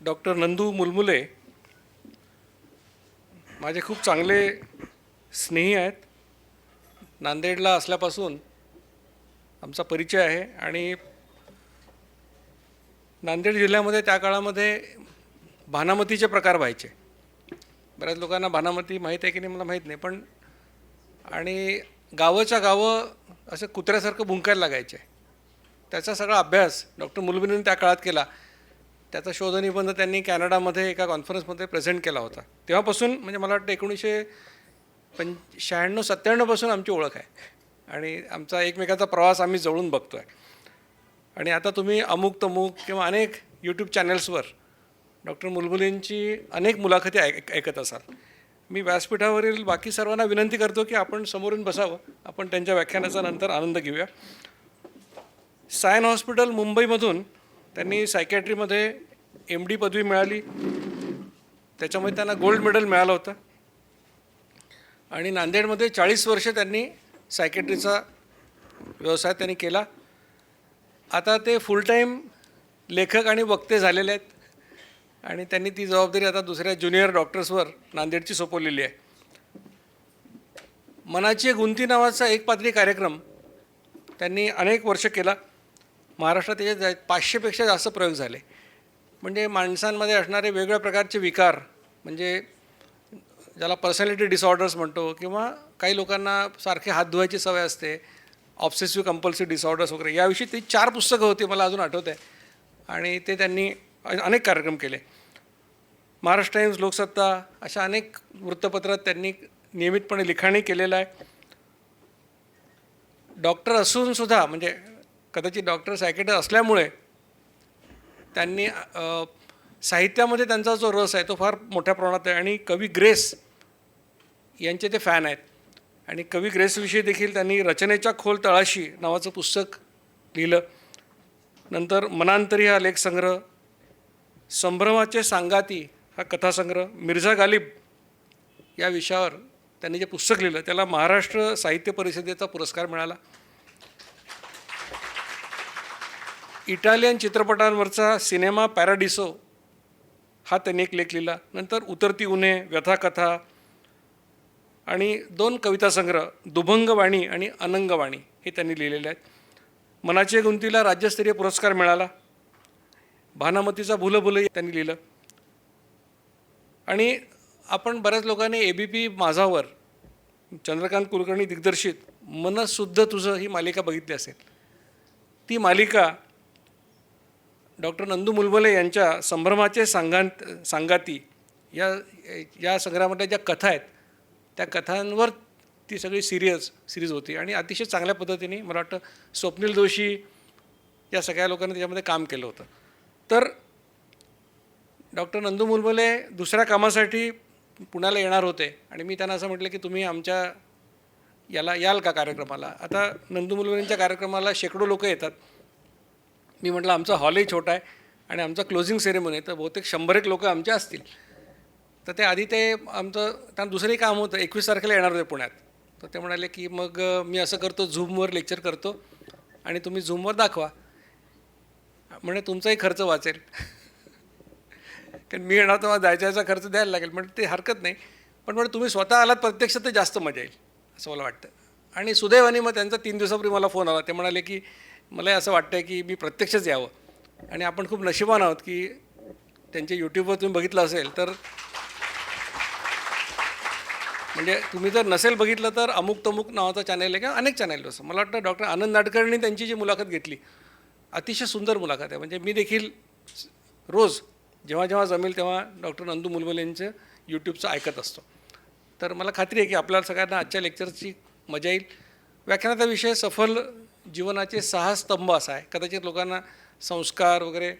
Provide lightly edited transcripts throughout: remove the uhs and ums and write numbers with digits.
Doctor Nandu मुलमुले माझे खूप चांगले स्नेही आहेत. नांदेडला असल्यापासून आमचा परिचय आहे आणि नांदेड जिल्ह्यामध्ये त्या काळामध्ये भानामतीचे प्रकार व्हायचे. बऱ्याच लोकांना भानामती माहीत आहे की नाही मला माहीत नाही, पण आणि गावच्या गावं असं कुत्र्यासारखं भुंकायला लागायचे. त्याचा सगळा अभ्यास डॉक्टर मुलमुलेंनी त्या काळात केला. त्याचा शोधनिबंध त्यांनी कॅनडामध्ये एका कॉन्फरन्समध्ये प्रेझेंट केला होता. तेव्हापासून म्हणजे मला वाटतं 1996-97 पासून आमची ओळख आहे आणि आमचा एकमेकाचा प्रवास आम्ही जवळून बघतो आहे. आणि आता तुम्ही अमुक तमुक किंवा अनेक यूट्यूब चॅनल्सवर डॉक्टर मुलमुलेंची अनेक मुलाखती ऐकत असाल. मी व्यासपीठावरील बाकी सर्वांना विनंती करतो की आपण समोरून बसावं, आपण त्यांच्या व्याख्यानाचा नंतर आनंद घेऊया. सायन हॉस्पिटल मुंबईमधून त्यांनी सायकॅट्रीमध्ये MD पदवी मिळाली. त्याच्यामध्ये त्यांना गोल्ड मेडल मिळालं होतं आणि नांदेडमध्ये 40 वर्ष त्यांनी सायकॅट्रीचा व्यवसाय त्यांनी केला. आता ते फुल टाईम लेखक आणि वक्ते झालेले आहेत आणि त्यांनी ती जबाबदारी आता दुसऱ्या ज्युनियर डॉक्टर्सवर नांदेडची सोपवलेली आहे. मनाची गुंती नावाचा एक पात्री कार्यक्रम त्यांनी अनेक वर्ष केला. महाराष्ट्रात त्याचे 500पेक्षा जास्त प्रयोग झाले. म्हणजे माणसांमध्ये असणारे वेगवेगळ्या प्रकारचे विकार, म्हणजे ज्याला पर्सनॅलिटी डिसऑर्डर्स म्हणतो, किंवा काही लोकांना सारखे हात धुवायची सवय असते, ऑब्सेसिव्ह कंपल्सिव्ह डिसऑर्डर्स वगैरे, याविषयी ती 4 पुस्तकं होती, मला अजून आठवत आहे. आणि ते त्यांनी अनेक कार्यक्रम केले. महाराष्ट्र टाइम्स, लोकसत्ता अशा अनेक वृत्तपत्रात त्यांनी नियमितपणे लिखाणही केलेलं आहे. डॉक्टर असूनसुद्धा, म्हणजे कदाचित डॉक्टर सायकॅट्रिस्ट असल्यामुळे त्यांनी साहित्यामध्ये त्यांचा जो रस आहे तो फार मोठ्या प्रमाणात आहे. आणि कवी ग्रेस यांचे ते फॅन आहेत आणि कवी ग्रेसविषयी देखील त्यांनी रचनेच्या खोल तळाशी नावाचं पुस्तक लिहिलं. नंतर मनांतरी हा लेखसंग्रह, संभ्रमाचे सांगाती हा कथासंग्रह, मिर्झा गालिब या विषयावर त्यांनी जे पुस्तक लिहिलं त्याला महाराष्ट्र साहित्य परिषदेचा पुरस्कार मिळाला. इटालियन चित्रपटांवरचा सिनेमा पॅराडिसो हा त्यांनी एक लेख लिहिला. नंतर उतरती उन्हे, व्यथाकथा आणि 2 कविता संग्रह, दुभंगवाणी आणि अनंगवाणी हे त्यांनी लिहिलेले आहेत. मनाच्या गुंतीला राज्यस्तरीय पुरस्कार मिळाला. भानामतीचा भुलभुलई त्यांनी लिहिलं. आणि आपण बऱ्याच लोकांनी ABP माझावर चंद्रकांत कुलकर्णी दिग्दर्शित मनसुद्ध तुझं ही मालिका बघितली असेल. ती मालिका डॉक्टर नंदू मुलमुले यांच्या संभ्रमाचे सांगाती या संग्रहामधल्या ज्या कथा आहेत त्या कथांवर ती सगळी सिरीज होती आणि अतिशय चांगल्या पद्धतीने मला वाटतं स्वप्नील जोशी या सगळ्या लोकांनी त्याच्यामध्ये काम केलं होतं. तर डॉक्टर नंदू मुलमुले दुसऱ्या कामासाठी पुण्याला येणार होते आणि मी त्यांना असं म्हटलं की तुम्ही आमच्या याल का कार्यक्रमाला. आता नंदू मुलमुलेंच्या कार्यक्रमाला शेकडो लोक येतात. मी म्हटलं आमचा हॉलही छोटा आहे आणि आमचा क्लोजिंग सेरेमनी आहे, तर बहुतेक 100 लोक आमचे असतील. तर ते आधी ते आमचं त्यांना दुसरंही काम होतं, 21 तारखेला येणार होते पुण्यात. तर ते म्हणाले की मग मी असं करतो, झूमवर लेक्चर करतो आणि तुम्ही झूमवर दाखवा. म्हणजे तुमचाही खर्च वाचेल. कारण मी येणार तेव्हा जायचा खर्च द्यायला लागेल. म्हणजे ते हरकत नाही, पण म्हणजे तुम्ही स्वतः आलात प्रत्यक्ष तर जास्त मजा येईल असं मला वाटतं. आणि सुदैवाने मग त्यांचा 3 दिवसापूर्वी मला फोन आला. ते म्हणाले की मला असं वाटतं की मी प्रत्यक्षच यावं. आणि आपण खूप नशिबान आहोत की त्यांच्या यूट्यूबवर तुम्ही बघितलं असेल तर, म्हणजे तुम्ही जर नसेल बघितलं तर अमुक तमुक नावाचा चॅनल आहे किंवा अनेक चॅनल असं. मला वाटतं डॉक्टर आनंद नाडकर्णी त्यांची जी मुलाखत घेतली अतिशय सुंदर मुलाखत आहे. म्हणजे मी देखील रोज जेव्हा जेव्हा जमेल तेव्हा डॉक्टर नंदू मुलमुलेंचं यूट्यूबचं ऐकत असतो. तर मला खात्री आहे की आपल्याला सगळ्यांना आजच्या लेक्चरची मजा येईल. व्याख्यानाचा विषय सफल जीवनाचे 6 स्तंभ असा आहे. कदाचित लोकांना संस्कार वगैरे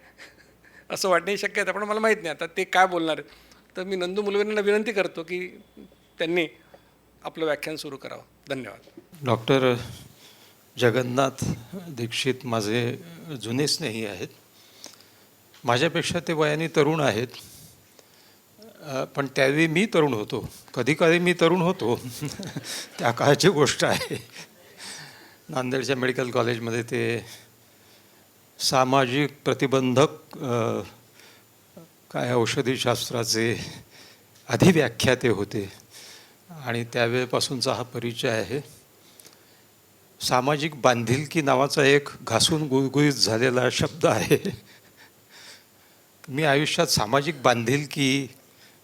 असं वाटण्याची शक्यता, पण मला माहीत नाही आता ते काय बोलणार आहेत. तर मी नंदू मुलमुलेंना विनंती करतो की त्यांनी आपलं व्याख्यान सुरू करावं. धन्यवाद. डॉक्टर जगन्नाथ दीक्षित माझे जुने स्नेही आहेत. माझ्यापेक्षा ते वयाने तरुण आहेत, पण त्यावेळी मी तरुण होतो. कधी मी तरुण होतो त्या काळाची गोष्ट आहे. नांदेडच्या मेडिकल कॉलेजमध्ये ते सामाजिक प्रतिबंधक काय औषधीशास्त्राचे अधिव्याख्याते होते आणि त्यावेळेपासूनचा हा परिचय आहे. सामाजिक बांधिलकी नावाचा एक घासून गुळगुळीत झालेला शब्द आहे. मी आयुष्यात सामाजिक बांधिलकी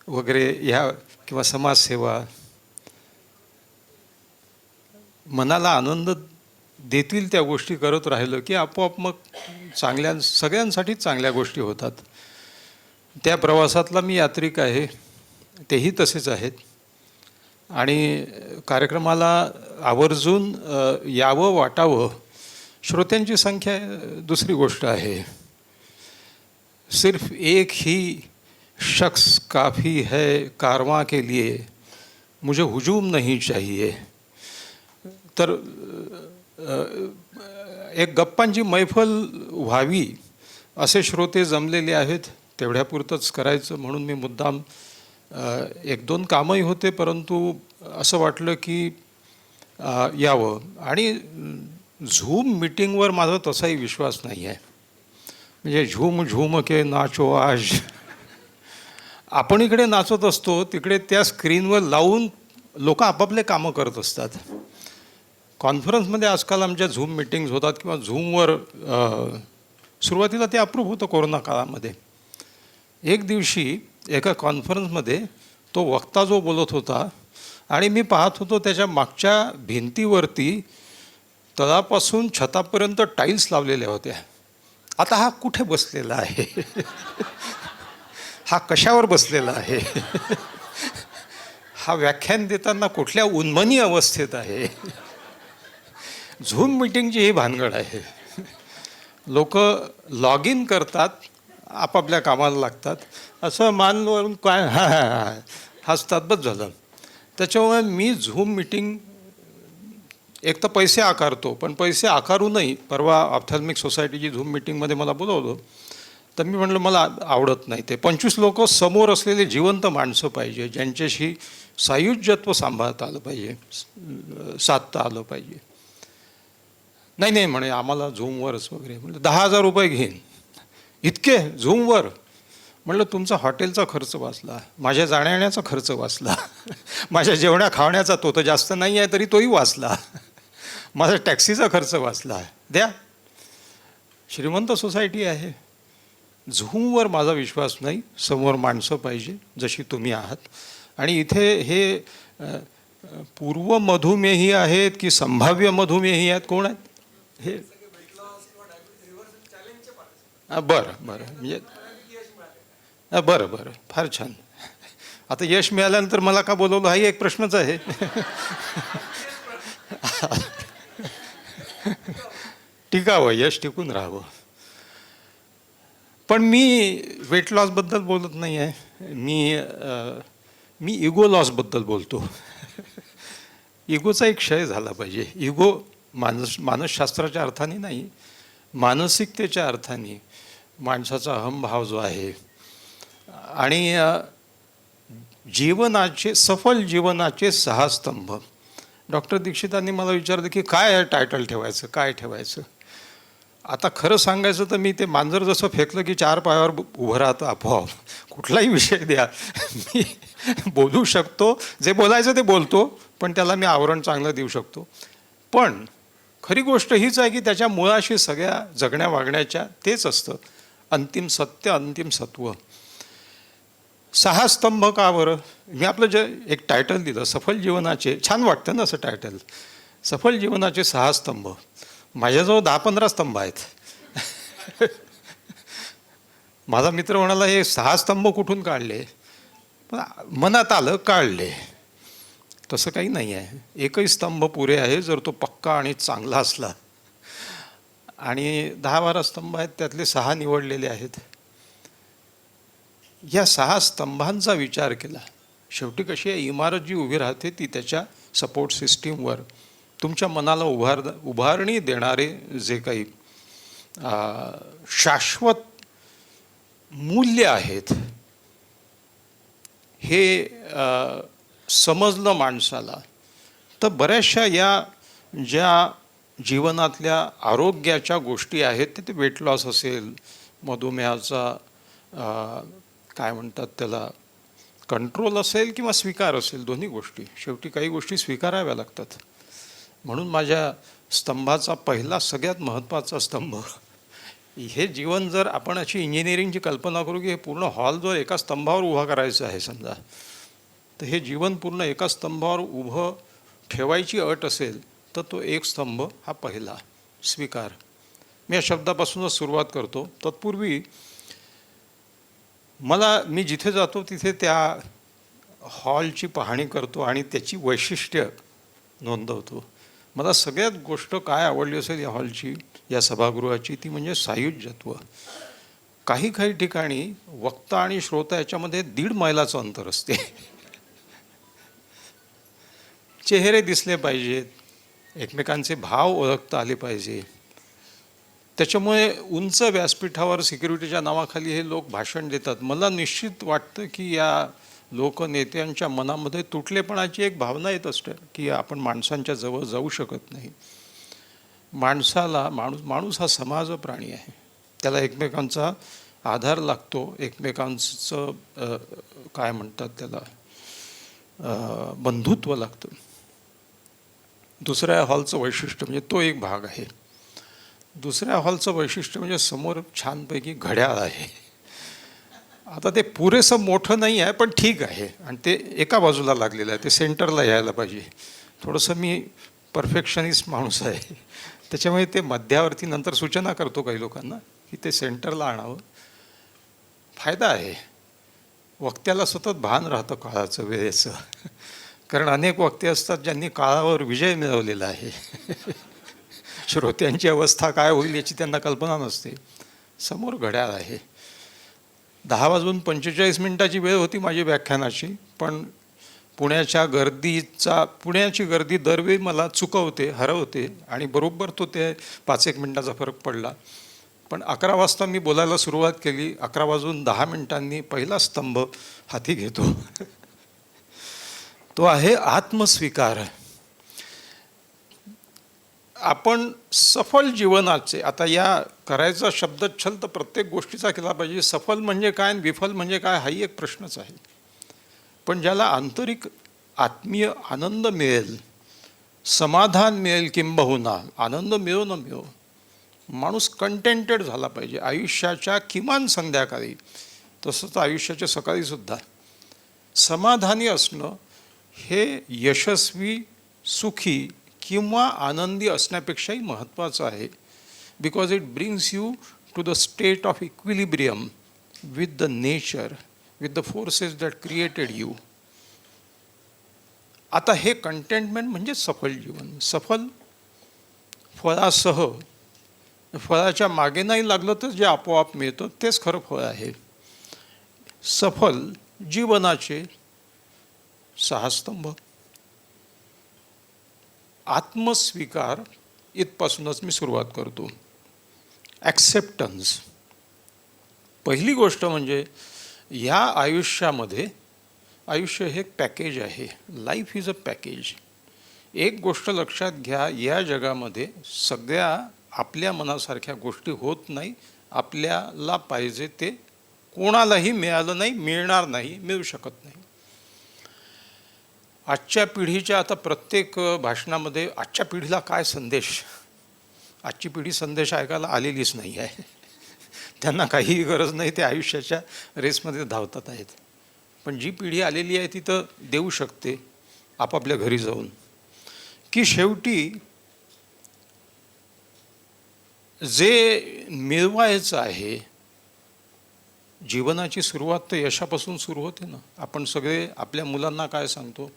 वगैरे ह्या किंवा समाजसेवा मनाला आनंद देतील त्या गोष्टी करत राहिलो की आपोआप मग सगळ्यांसाठीच चांगल्या गोष्टी होतात. त्या प्रवासातला मी यात्रिक आहे, तेही तसेच आहेत. आणि कार्यक्रमाला आवर्जून यावं वाटावं, श्रोत्यांची संख्या दुसरी गोष्ट आहे. सिर्फ एक ही शख्स काफ़ी है कारवां के लिए, मुझे हुजूम नहीं चाहिए. तर एक गप्पांची मैफल व्हावी असे श्रोते जमलेले आहेत. तेवढ्यापुरतंच करायचं म्हणून मी मुद्दाम एक दोन कामही होते, परंतु असं वाटलं की यावं. आणि झूम मीटिंगवर माझा तसाही विश्वास नाही आहे. म्हणजे झूम झूम के नाचो आज, आपण इकडे नाचत असतो, तिकडे त्या स्क्रीनवर लावून लोक आपापले कामं करत असतात. कॉन्फरन्समध्ये आजकाल आमच्या झूम मीटिंग्स होतात किंवा झूमवर सुरुवातीला ते अप्रूव्ह होतं कोरोना काळामध्ये. एक दिवशी एका कॉन्फरन्समध्ये तो वक्ता जो बोलत होता आणि मी पाहत होतो त्याच्या मागच्या भिंतीवरती तळापासून छतापर्यंत टाईल्स लावलेल्या होत्या. आता हा कुठे बसलेला आहे? हा कशावर बसलेला आहे? हा व्याख्यान देताना कुठल्या उन्मनी अवस्थेत आहे? झूम मीटिंगची ही भानगड आहे. लोक लॉग इन करतात, आपापल्या कामाला लागतात, असं मानवरून काय हसतात, बस झालं. त्याच्यामुळे मी झूम मीटिंग एक तर पैसे आकारतो, पण पैसे आकारूनही परवा ऑप्थॅल्मिक सोसायटीची झूम मीटिंगमध्ये मला बोलवलं, तर मी म्हटलं मला आवडत नाही ते. 25 लोक समोर असलेले जिवंत माणसं पाहिजे, ज्यांच्याशी सायुज्यत्व सांभाळता आलं पाहिजे, साधता आलं पाहिजे. नाही म्हणे आम्हाला झूमवरच वगैरे. म्हटलं 10,000 रुपये घेईन. इतके झूमवर? म्हटलं तुमचा हॉटेलचा खर्च वाचला, माझ्या जाण्या येण्याचा खर्च वाचला, माझ्या जेवण्या खावण्याचा तो तर जास्त नाही आहे तरी तोही वाचला, माझा टॅक्सीचा खर्च वाचला. द्या. श्रीमंत सोसायटी आहे. झूमवर माझा विश्वास नाही. समोर माणसं पाहिजे जशी तुम्ही आहात. आणि इथे हे पूर्व मधुमेही आहेत की संभाव्य मधुमेही आहेत? कोण आहेत हे? बरं म्हणजे बरं, फार छान. आता यश मिळाल्यानंतर मला का बोलवलं हाही एक प्रश्नच आहे. टिकावं, यश टिकून राहावं. पण मी वेट लॉसबद्दल बोलत नाही आहे. मी इगो लॉसबद्दल बोलतो. इगोचा एक क्षय झाला पाहिजे. इगो मानसशास्त्राच्या अर्थाने नाही, मानसिकतेच्या अर्थाने माणसाचा अहंभाव जो आहे. आणि सफल जीवनाचे 6 स्तंभ. डॉक्टर दीक्षितांनी मला विचारलं की काय टायटल ठेवायचं, काय ठेवायचं. आता खरं सांगायचं तर मी ते मांजर जसं फेकलं की 4 पायावर उभं राहतं आपोआप. कुठलाही विषय द्या, मी बोलू शकतो, जे बोलायचं ते बोलतो, पण त्याला मी आवरण चांगलं देऊ शकतो. पण खरी गोष्ट हीच आहे की त्याच्या मुळाशी सगळ्या जगण्या वागण्याच्या तेच असतं, अंतिम सत्य, अंतिम सत्व. 6 स्तंभ का बरं? मी आपलं जे एक टायटल दिलं, सफल जीवनाचे, छान वाटतं ना असं टायटल, सफल जीवनाचे 6 स्तंभ. माझ्याजवळ 10-15 स्तंभ आहेत. माझा मित्र म्हणाला हे 6 स्तंभ कुठून काढले? पण मनात आलं, काढले. तसं काही नाही आहे. एकही स्तंभ पुरे आहे जर तो पक्का आणि चांगला असला. आणि 10-12 स्तंभ आहेत, त्यातले 6 निवडलेले आहेत. या 6 स्तंभांचा विचार केला. शेवटी कशी आहे, इमारत जी उभी राहते ती त्याच्या सपोर्ट सिस्टीमवर तुमच्या मनाला उभारणी देणारे जे काही शाश्वत मूल्य आहेत, हे समजलं माणसाला तर बऱ्याचशा या ज्या जीवनातल्या आरोग्याच्या गोष्टी आहेत, ते वेट लॉस असेल, मधुमेहाचा काय म्हणतात त्याला, कंट्रोल असेल किंवा स्वीकार असेल, दोन्ही गोष्टी. शेवटी काही गोष्टी स्वीकाराव्या लागतात. म्हणून माझ्या स्तंभाचा पहिला सगळ्यात महत्त्वाचा स्तंभ, हे जीवन जर आपण अशी इंजिनिअरिंगची कल्पना करू की हे पूर्ण हॉल जर एका स्तंभावर उभा करायचं आहे समजा, तर हे जीवन पूर्ण एका स्तंभावर उभं ठेवायची अट असेल तर तो एक स्तंभ हा पहिला, स्वीकार. मी या शब्दापासूनच सुरुवात करतो. तत्पूर्वी मी जिथे जातो तिथे त्या हॉलची पाहणी करतो आणि त्याची वैशिष्ट्य नोंदवतो. मला सगळ्यात गोष्ट काय आवडली असेल या हॉलची, या सभागृहाची, ती म्हणजे सायुज्यत्व. काही काही ठिकाणी वक्ता आणि श्रोता याच्यामध्ये 1.5 मैलाचं अंतर असते. चेहरे दिसले पाहिजेत, एकमेकांचे भाव ओळखता आले पाहिजे. त्याच्यामुळे उंच व्यासपीठावर सिक्युरिटीच्या नावाखाली हे लोक भाषण देतात. मला निश्चित वाटतं की या लोकनेत्यांच्या मनामध्ये तुटलेपणाची एक भावना येत असते की आपण माणसांच्या जवळ जाऊ शकत नाही. माणूस हा समाज प्राणी आहे. त्याला एकमेकांचा आधार लागतो, एकमेकांचं काय म्हणतात त्याला, बंधुत्व लागतं. दुसऱ्या हॉलचं वैशिष्ट्य म्हणजे तो एक भाग आहे. दुसऱ्या हॉलचं वैशिष्ट्य म्हणजे समोर छानपैकी घड्याळ आहे. आता ते पुरेसं मोठं नाही आहे पण ठीक आहे, आणि ते एका बाजूला लागलेलं आहे, ते सेंटरला यायला पाहिजे. थोडंसं मी परफेक्शनिस्ट माणूस आहे, त्याच्यामुळे ते मध्यावरती नंतर सूचना करतो काही लोकांना की ते सेंटरला आणावं. फायदा आहे, वक्त्याला सतत भान राहतं काळाचं, वेळेचं. कारण अनेक वक्ते असतात ज्यांनी काळावर विजय मिळवलेला आहे. श्रोत्यांची अवस्था काय होईल याची त्यांना कल्पना नसते. समोर घड्याळ आहे. 10:45 वेळ होती माझी व्याख्यानाची, पण पुण्याची गर्दी दरवेळी मला चुकवते, हरवते, आणि बरोबर तो ते 5-1 मिनिटाचा फरक पडला. पण 11 वाजता मी बोलायला सुरुवात केली. 11:10 पहिला स्तंभ हाती घेतो. तो आहे आत्मस्वीकार. आपण सफल जीवनाचे, आता या करायचा शब्दच्छल तर प्रत्येक गोष्टीचा केला पाहिजे. सफल म्हणजे काय आणि विफल म्हणजे काय हाही एक प्रश्नच आहे. पण ज्याला आंतरिक आत्मीय आनंद मिळेल, समाधान मिळेल, किंबहुना आनंद मिळो न मिळो, माणूस कंटेंटेड झाला पाहिजे आयुष्याच्या किमान संध्याकाळी, तसंच आयुष्याच्या सकाळीसुद्धा. समाधानी असणं हे यशस्वी, सुखी किंवा आनंदी असण्यापेक्षाही महत्त्वाचं आहे. Because it brings you to the state of equilibrium with the nature, with the forces that created you. आता हे कंटेंटमेंट म्हणजे सफल जीवन. सफल फळासह, फळाच्या मागे नाही लागलं तर जे आपोआप मिळतं तेच खरं फळ आहे. सफल जीवनाचे 6 स्तंभ. आत्मस्वीकार इथपासूनच मी सुरुवात करतो. ॲक्सेप्टन्स. पहिली गोष्ट म्हणजे ह्या आयुष्यामध्ये, आयुष्य हे एक पॅकेज आहे. Life is a package. एक गोष्ट लक्षात घ्या, या जगामध्ये सगळ्या आपल्या मनासारख्या गोष्टी होत नाही. आपल्याला पाहिजे ते कोणालाही मिळालं नाही, मिळणार नाही, मिळू शकत नाही. आजच्या पिढीच्या, आता प्रत्येक भाषणामध्ये आजच्या पिढीला काय संदेश, आजची पिढी संदेश ऐकायला आलेलीच नाही आहे. त्यांना काहीही गरज नाही, ते आयुष्याच्या रेसमध्ये धावतात आहेत. पण जी पिढी आलेली आहे ती तर देऊ शकते आपापल्या घरी जाऊन, की शेवटी जे मिळवायचं आहे, जीवनाची सुरुवात तर यशापासून सुरू होते ना. आपण सगळे आपल्या मुलांना काय सांगतो,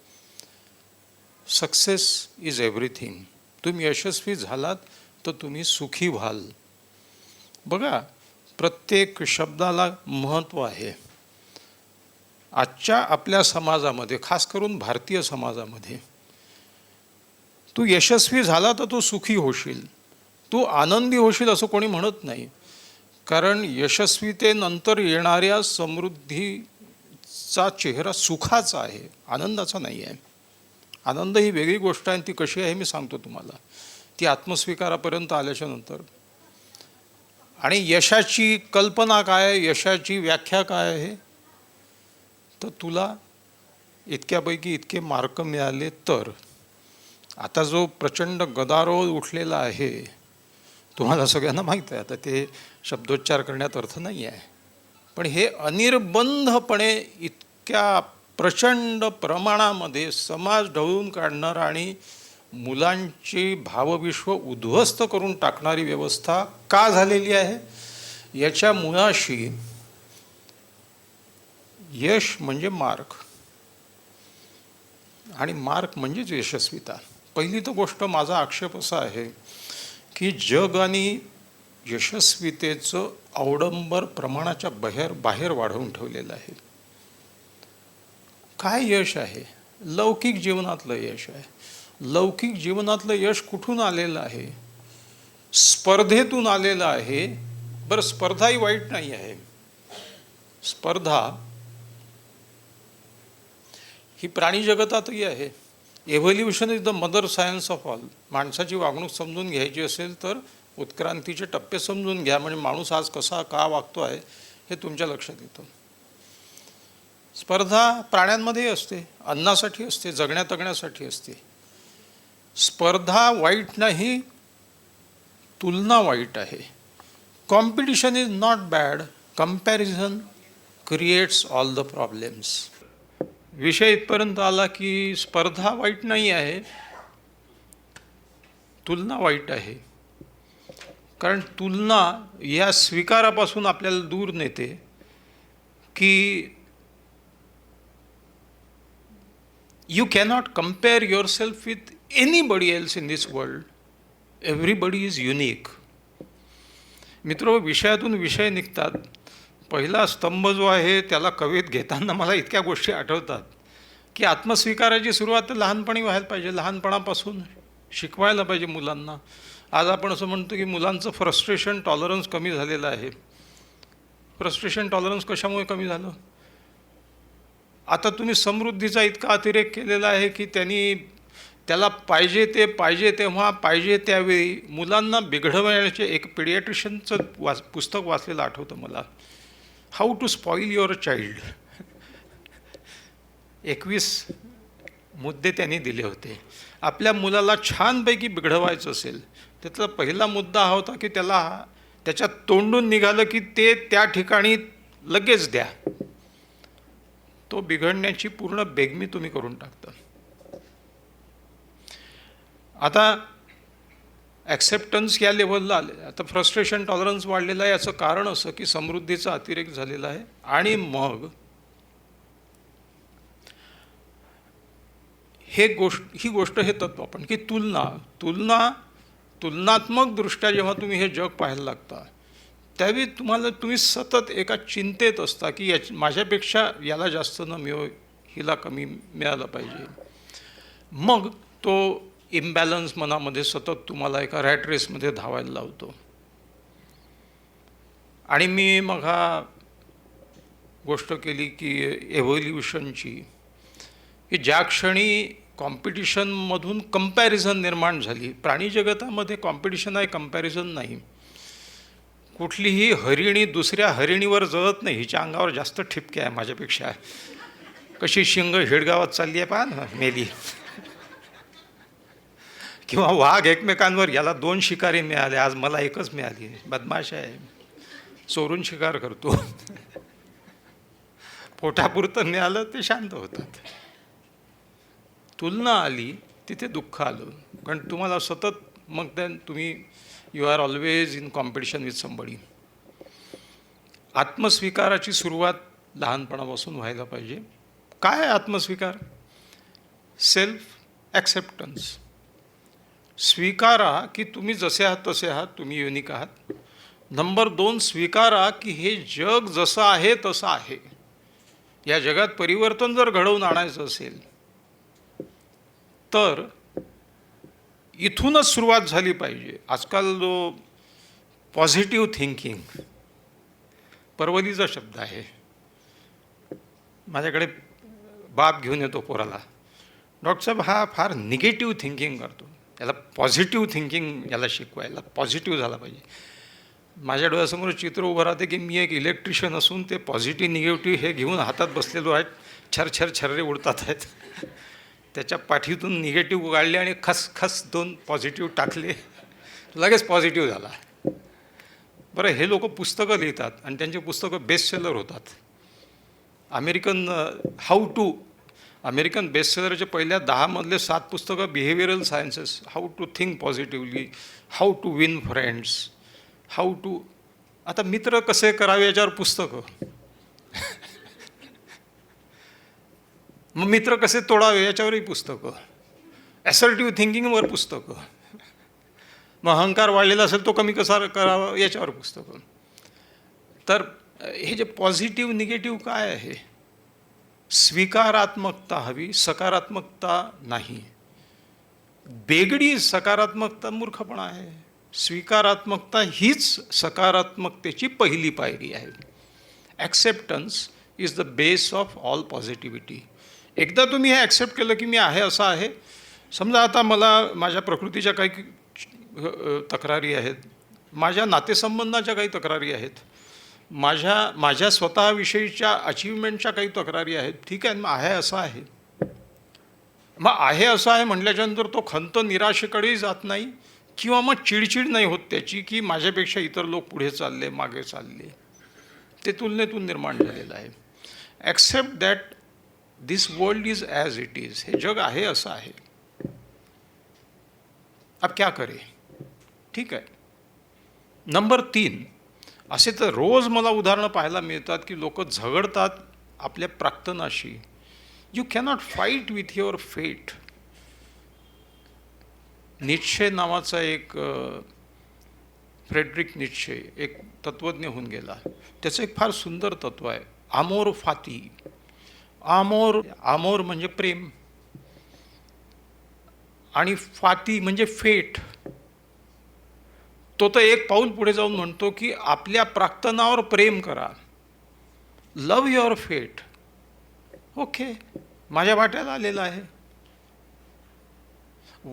सक्सेस इज एव्हरीथिंग. तुम्ही यशस्वी झालात तर तुम्ही सुखी व्हाल. बघा, प्रत्येक शब्दाला महत्त्व आहे. आजच्या आपल्या समाजामध्ये, खास करून भारतीय समाजामध्ये, तू यशस्वी झाला तर तू सुखी होशील, तू आनंदी होशील असं कोणी म्हणत नाही. कारण यशस्वीतेनंतर येणाऱ्या समृद्धीचा चेहरा सुखाचा आहे, आनंदाचा नाही आहे. आनंद ही वेगळी गोष्ट आहे, ती कशी आहे मी सांगतो तुम्हाला, ती आत्मस्वीकारापर्यंत आल्याच्या नंतर. आणि यशाची कल्पना काय, यशाची व्याख्या काय आहे, तर तुला इतक्यापैकी इतके मार्क मिळाले तर. आता जो प्रचंड गदारोळ उठलेला आहे तुम्हाला सगळ्यांना माहीत आहे, आता ते शब्दोच्चार करण्यात अर्थ नाही आहे, पण हे अनिर्बंधपणे इतक्या प्रचंड प्रमाणामध्ये समाज ढवळून काढणार आणि मुलांची भावविश्व उद्ध्वस्त करून टाकणारी व्यवस्था का झालेली आहे, याच्या मुळाशी यश म्हणजे मार्क आणि मार्क म्हणजेच यशस्वीता. पहिली तर गोष्ट माझा आक्षेप असा आहे की जग आणि यशस्वीतेचं अवडंबर प्रमाणाच्या बाहेर वाढवून ठेवलेलं आहे. काय यश आहे? लौकिक जीवनातलं यश आहे. लौकिक जीवनातलं यश कुठून आलेलं आहे? स्पर्धेतून आलेलं आहे. बरं, स्पर्धाही वाईट नाही आहे. स्पर्धा ही प्राणी जगतातही आहे. Evolution is the mother science of all. माणसाची वागणूक समजून घ्यायची असेल तर उत्क्रांतीचे टप्पे समजून घ्या, म्हणजे माणूस आज कसा का वागतो आहे हे तुमच्या लक्षात येतं. स्पर्धा प्राण्यांमध्येही असते, अन्नासाठी असते, जगण्यासाठी असते. स्पर्धा वाईट नाही, तुलना वाईट आहे. Competition is not bad, comparison creates all the problems. विषय इथपर्यंत आला की स्पर्धा वाईट नाही आहे, तुलना वाईट आहे. कारण तुलना या स्वीकारापासून आपल्याला दूर नेते की you cannot compare your self with anybody else in this world. Everybody is unique. मित्र, विषयातून विषय निघतात. पहिला स्तंभ जो आहे त्याला कवेत घेताना मला इतक्या गोष्टी आठवतात की आत्मस्वीकाराची सुरुवात लहानपणी व्हायला पाहिजे. लहानपणापासून शिकवायला पाहिजे मुलांना. आज आपण असं म्हणतो की मुलांचं फ्रस्ट्रेशन टॉलरन्स कमी झालेलं आहे. फ्रस्ट्रेशन टॉलरन्स कशामुळे कमी झालं? आता तुम्ही समृद्धीचा इतका अतिरेक केलेला आहे की त्याला पाहिजे तेव्हा पाहिजे त्यावेळी मुलांना बिघडवण्याचे एक पिडियाट्रिशियनचं पुस्तक वाचलेलं आठवतं मला. How to spoil your child. 21 मुद्दे त्यांनी दिले होते. आपल्या मुलाला छानपैकी बिघडवायचं असेल त्यातला पहिला मुद्दा हा होता की त्याच्या तोंडून निघालं की ते त्या ठिकाणी लगेच द्या. तो बिघडण्याची पूर्ण बेगमी तुम्ही करून टाकता. आता ॲक्सेप्टन्स या लेव्हलला आले. आता फ्रस्ट्रेशन टॉलरन्स वाढलेलं आहे. याचं कारण असं की समृद्धीचा अतिरेक झालेला आहे. आणि मग ही गोष्ट हे तत्व आपण की तुलनात्मक दृष्ट्या जेव्हा तुम्ही हे जग पाहायला लागता त्यावेळी तुम्ही सतत एका चिंतेत असता की माझ्यापेक्षा याला जास्त न मिळो, हिला कमी मिळालं पाहिजे. मग तो इम्बॅलन्स मनामध्ये सतत तुम्हाला एका रॅट रेसमध्ये धावायला लावतो. आणि मी मग गोष्ट केली की एव्होल्युशनची, की ज्या क्षणी कॉम्पिटिशनमधून कंपॅरिझन निर्माण झाली. प्राणी जगतामध्ये कॉम्पिटिशन आहे, कंपॅरिझन नाही. कुठलीही हरिणी दुसऱ्या हरिणीवर जळत नाही. हिच्या अंगावर जास्त ठिपके आहे माझ्यापेक्षा, कशी शिंग हिडगावात चालली आहे पहा ना, मेली. किंवा वाघ एकमेकांवर, याला 2 शिकारी मिळाले, आज मला एकच मिळाली. बदमाश आहे, चोरून शिकार करतो. पोटापुरतं मिळालं ते शांत होतात. तुलना आली तिथे दुःख आलं. कारण तुम्हाला सतत मग तुम्ही you are always in competition with somebody. आत्मस्वीकाराची सुरुवात लहानपणापासून व्हायला पाहिजे. काय आत्मस्वीकार? Self acceptance. स्वीकारा की तुम्ही जसे आहात तसे आहात, तुम्ही युनिक आहात. नंबर 2, स्वीकारा की हे जग जसं आहे तसं आहे. या जगात परिवर्तन जर घडवून आणायचं असेल तर इथूनच सुरुवात झाली पाहिजे. आजकाल जो पॉझिटिव्ह थिंकिंग, परवलीचा शब्द आहे. माझ्याकडे बाप घेऊन येतो पोराला, डॉक्टर साहेब हा फार निगेटिव्ह थिंकिंग करतो, याला पॉझिटिव्ह थिंकिंग याला शिकवायला, पॉझिटिव्ह झाला पाहिजे. माझ्या डोळ्यासमोर चित्र उभं राहते की मी एक इलेक्ट्रिशियन असून ते पॉझिटिव्ह निगेटिव्ह हे घेऊन हातात बसलेलो आहे. छरछर छर्रे उडतात आहेत. त्याच्या पाठीतून निगेटिव्ह काढले आणि खस 2 पॉझिटिव्ह टाकले, लगेच पॉझिटिव्ह झाला. बरं, हे लोक पुस्तकं लिहितात आणि त्यांची पुस्तकं बेस्ट सेलर होतात. अमेरिकन बेस्ट सेलरच्या पहिल्या 10 मधले 7 पुस्तकं behavioural sciences, how to think positively, how to win friends, how to, आता मित्र कसे करावे याच्यावर पुस्तकं. मग मित्र कसे तोडावे याच्यावरही पुस्तकं, ॲसर्टिव्ह थिंकिंगवर पुस्तकं, मग अहंकार वाढलेला असेल तो कमी कसा करावा याच्यावर पुस्तकं. तर हे जे पॉझिटिव्ह निगेटिव्ह काय आहे, स्वीकारात्मकता हवी, सकारात्मकता नाही. बेगडी सकारात्मकता मूर्खपणा आहे. स्वीकारात्मकता हीच सकारात्मकतेची पहिली पायरी आहे. Acceptance is the base of all positivity. एकदा तुम्ही हे ॲक्सेप्ट केलं की मी आहे असं आहे. समजा आता मला माझ्या प्रकृतीच्या काही तक्रारी आहेत, माझ्या नातेसंबंधाच्या काही तक्रारी आहेत, माझ्या स्वतःविषयीच्या अचिव्हमेंटच्या काही तक्रारी आहेत. ठीक आहे, मग आहे असं आहे. मग आहे असं आहे म्हटल्याच्यानंतर तो खंत निराशेकडेही जात नाही किंवा मग चिडचिड नाही होत त्याची की माझ्यापेक्षा इतर लोक पुढे चालले मागे चालले. ते तुलनेतून निर्माण झालेलं आहे. Accept that this world is as it is. हे जग आहे असं आहे. अब क्या करे. ठीक आहे. नंबर 3, असे तर रोज मला उदाहरणं पाहायला मिळतात की लोक झगडतात आपल्या प्राक्तनाशी. You cannot fight with your fate. Nietzsche नावाचा एक फ्रेडरिक नीत्शे एक तत्त्वज्ञ होऊन गेला. त्याचं एक फार सुंदर तत्त्व आहे, आमोर फाती. आमोर म्हणजे प्रेम आणि फाती म्हणजे फेट. तो तर एक पाऊल पुढे जाऊन म्हणतो की आपल्या प्राक्तनावर प्रेम करा. लव्ह युअर फेट. ओके, माझ्या वाट्याला आलेला आहे.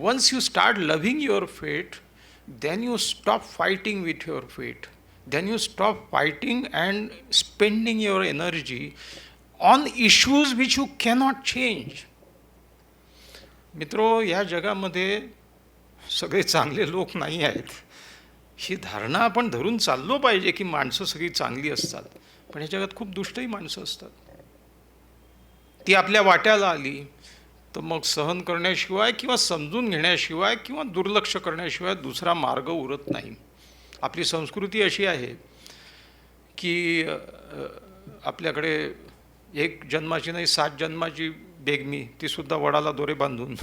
Once you start loving your fate, then you stop fighting with your fate. Then you stop fighting and spending your energy on issues which you cannot change. मित्रो, या जगामध्ये सगळे चांगले लोक नाही आहेत. ही धारणा आपण धरून चाललो पाहिजे की माणसं सगळी चांगली असतात. पण या जगात खूप दुष्टही माणसं असतात. ती आपल्या वाट्याला आली तर मग सहन करण्याशिवाय किंवा समजून घेण्याशिवाय किंवा दुर्लक्ष करण्याशिवाय दुसरा मार्ग उरत नाही. आपली संस्कृती अशी आहे की आपल्याकडे 1 जन्माची नाही 7 जन्माची बेगमी, तीसुद्धा वडाला दोरे बांधून.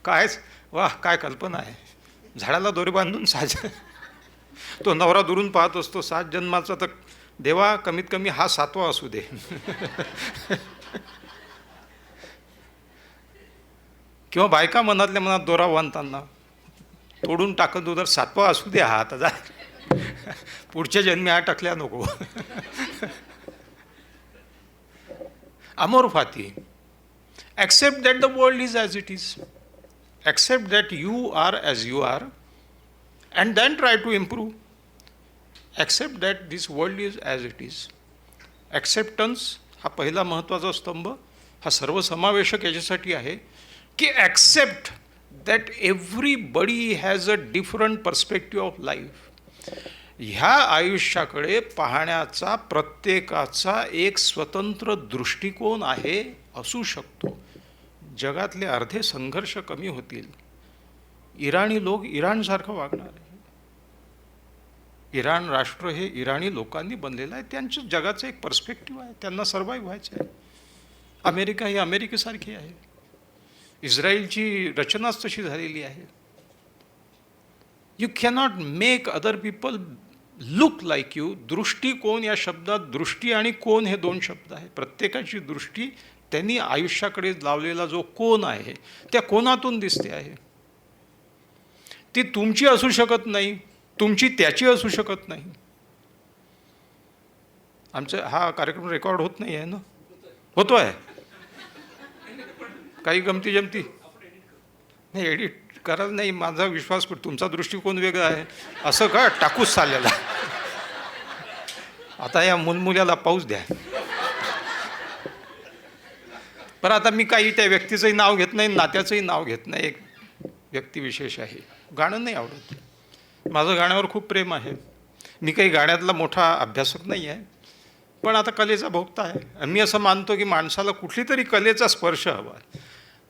कायच वाह, काय कल्पना आहे. झाडाला दोरे बांधून 7 तो नवरा दुरून पाहत असतो. 7 जन्माचा तर देवा कमीत कमी हा 7वा असू दे. किंवा बायका मनातल्या मनात दोरा बांधताना तोडून टाकत उदर 7वा असू दे हा, आता जा पुढच्या जन्मी हा टाकल्या नको. अमोर फाती. Accept that the world is as it is. Accept that you are as you are and then try to improve. Accept that this world is as it is. Acceptance हा पहिला महत्त्वाचा स्तंभ. हा सर्वसमावेशक याच्यासाठी आहे की accept that everybody has a different perspective of life. ह्या आयुष्याकडे पाहण्याचा प्रत्येकाचा एक स्वतंत्र दृष्टिकोन आहे, असू शकतो. जगातले अर्धे संघर्ष कमी होतील. इराणी लोक इराणसारखं वागणार आहे. इराण राष्ट्र हे इराणी लोकांनी बनलेलं आहे. त्यांचं जगाचं एक पर्स्पेक्टिव्ह आहे. त्यांना सर्वाईव्ह व्हायचं आहे. अमेरिका ही अमेरिकेसारखी आहे. इस्रायलची रचनाच तशी झालेली आहे. You cannot make other people look like you. दृष्टिकोन या शब्दात दृष्टी आणि कोन हे 2 शब्द आहेत. प्रत्येकाची दृष्टी त्यांनी आयुष्याकडे लावलेला जो कोन आहे त्या कोनातून दिसते आहे. ती तुमची असू शकत नाही, तुमची त्याची असू शकत नाही. आमचा हा कार्यक्रम रेकॉर्ड होत नाही आहे ना? होतो आहे काही गमती जमती नाही. एडिट कराल नाही, माझा विश्वास तुमचा दृष्टिकोन वेगळा आहे असं का टाकूच चाललेला. आता या मुलमुल्याला पाऊस द्या. पण आता मी काही त्या व्यक्तीचंही नाव घेत नाही, नात्याचंही नाव घेत नाही. एक व्यक्तिविशेष आहे. गाणं नाही आवडत. माझं गाण्यावर खूप प्रेम आहे. मी काही गाण्यातला मोठा अभ्यासक नाही आहे, पण आता कलेचा भोगता आहे. आणि मी असं मानतो की माणसाला कुठली तरी कलेचा स्पर्श हवा.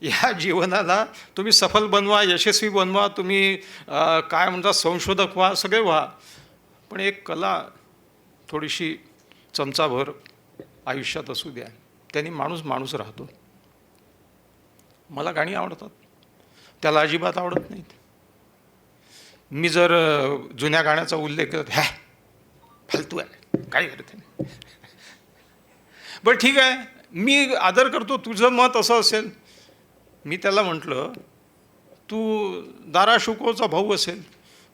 या जीवनाला तुम्ही सफल बनवा, यशस्वी बनवा, तुम्ही काय म्हणता संशोधक व्हा, सगळे व्हा, पण एक कला थोडीशी चमचाभर आयुष्यात असू द्या. त्यांनी माणूस माणूस राहतो. मला गाणी आवडतात, त्याला अजिबात आवडत नाहीत. मी जर जुन्या गाण्याचा उल्लेख करत ह्या फालतू आहे, काय करते. बरं ठीक आहे, मी आदर करतो, तुझं मत असं असेल. मी त्याला म्हटलं तू दाराशुकोचा भाऊ असेल.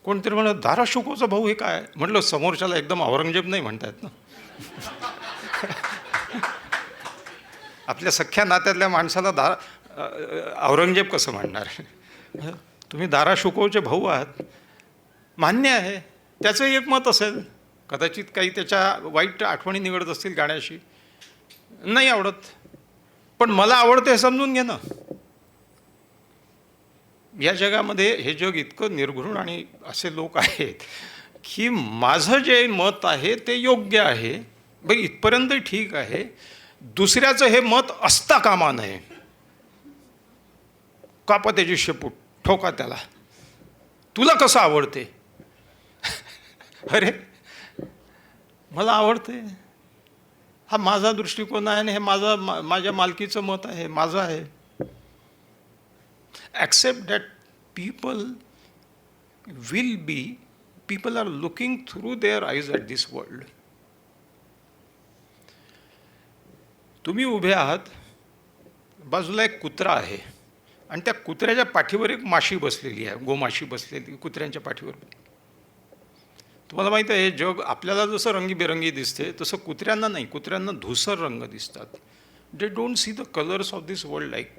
कोणतरी म्हणत दाराशुकोचा भाऊ हे काय. म्हटलं समोरच्याला एकदम औरंगजेब नाही म्हणतायत ना. आपल्या सख्या नात्यातल्या माणसाला औरंगजेब कसं म्हणणार. तुम्ही दाराशुकोचे भाऊ आहात, मान्य आहे. त्याचं एक मत असेल, कदाचित काही त्याच्या वाईट आठवणी निगडत असतील गाण्याशी, नाही आवडत, पण मला आवडतं हे समजून घे ना. या जगामध्ये हे जग इतकं निर्घृण आणि असे लोक आहेत की माझं जे मत आहे ते योग्य आहे, बघ इथपर्यंत ठीक आहे. दुसऱ्याचं हे मत असता कामा नये. कापा त्याची शेपूट, ठोका त्याला. तुला कसं आवडते. अरे मला आवडते, हा माझा दृष्टिकोन आहे आणि हे माझ्या मालकीचं मत आहे, माझं आहे. Accept that people are looking through their eyes at this world. तुम्ही उभे आहात, बाजूला एक कुत्रा आहे आणि त्या कुत्र्याच्या पाठीवर एक माशी बसलेली आहे, गोमाशी बसलेली कुत्र्यांच्या पाठीवर. तुम्हाला माहिती आहे, हे जग आपल्याला जसं रंगीबेरंगी दिसते तसं कुत्र्यांना नाही. कुत्र्यांना धूसर रंग दिसतात. They don't see the colours of this world like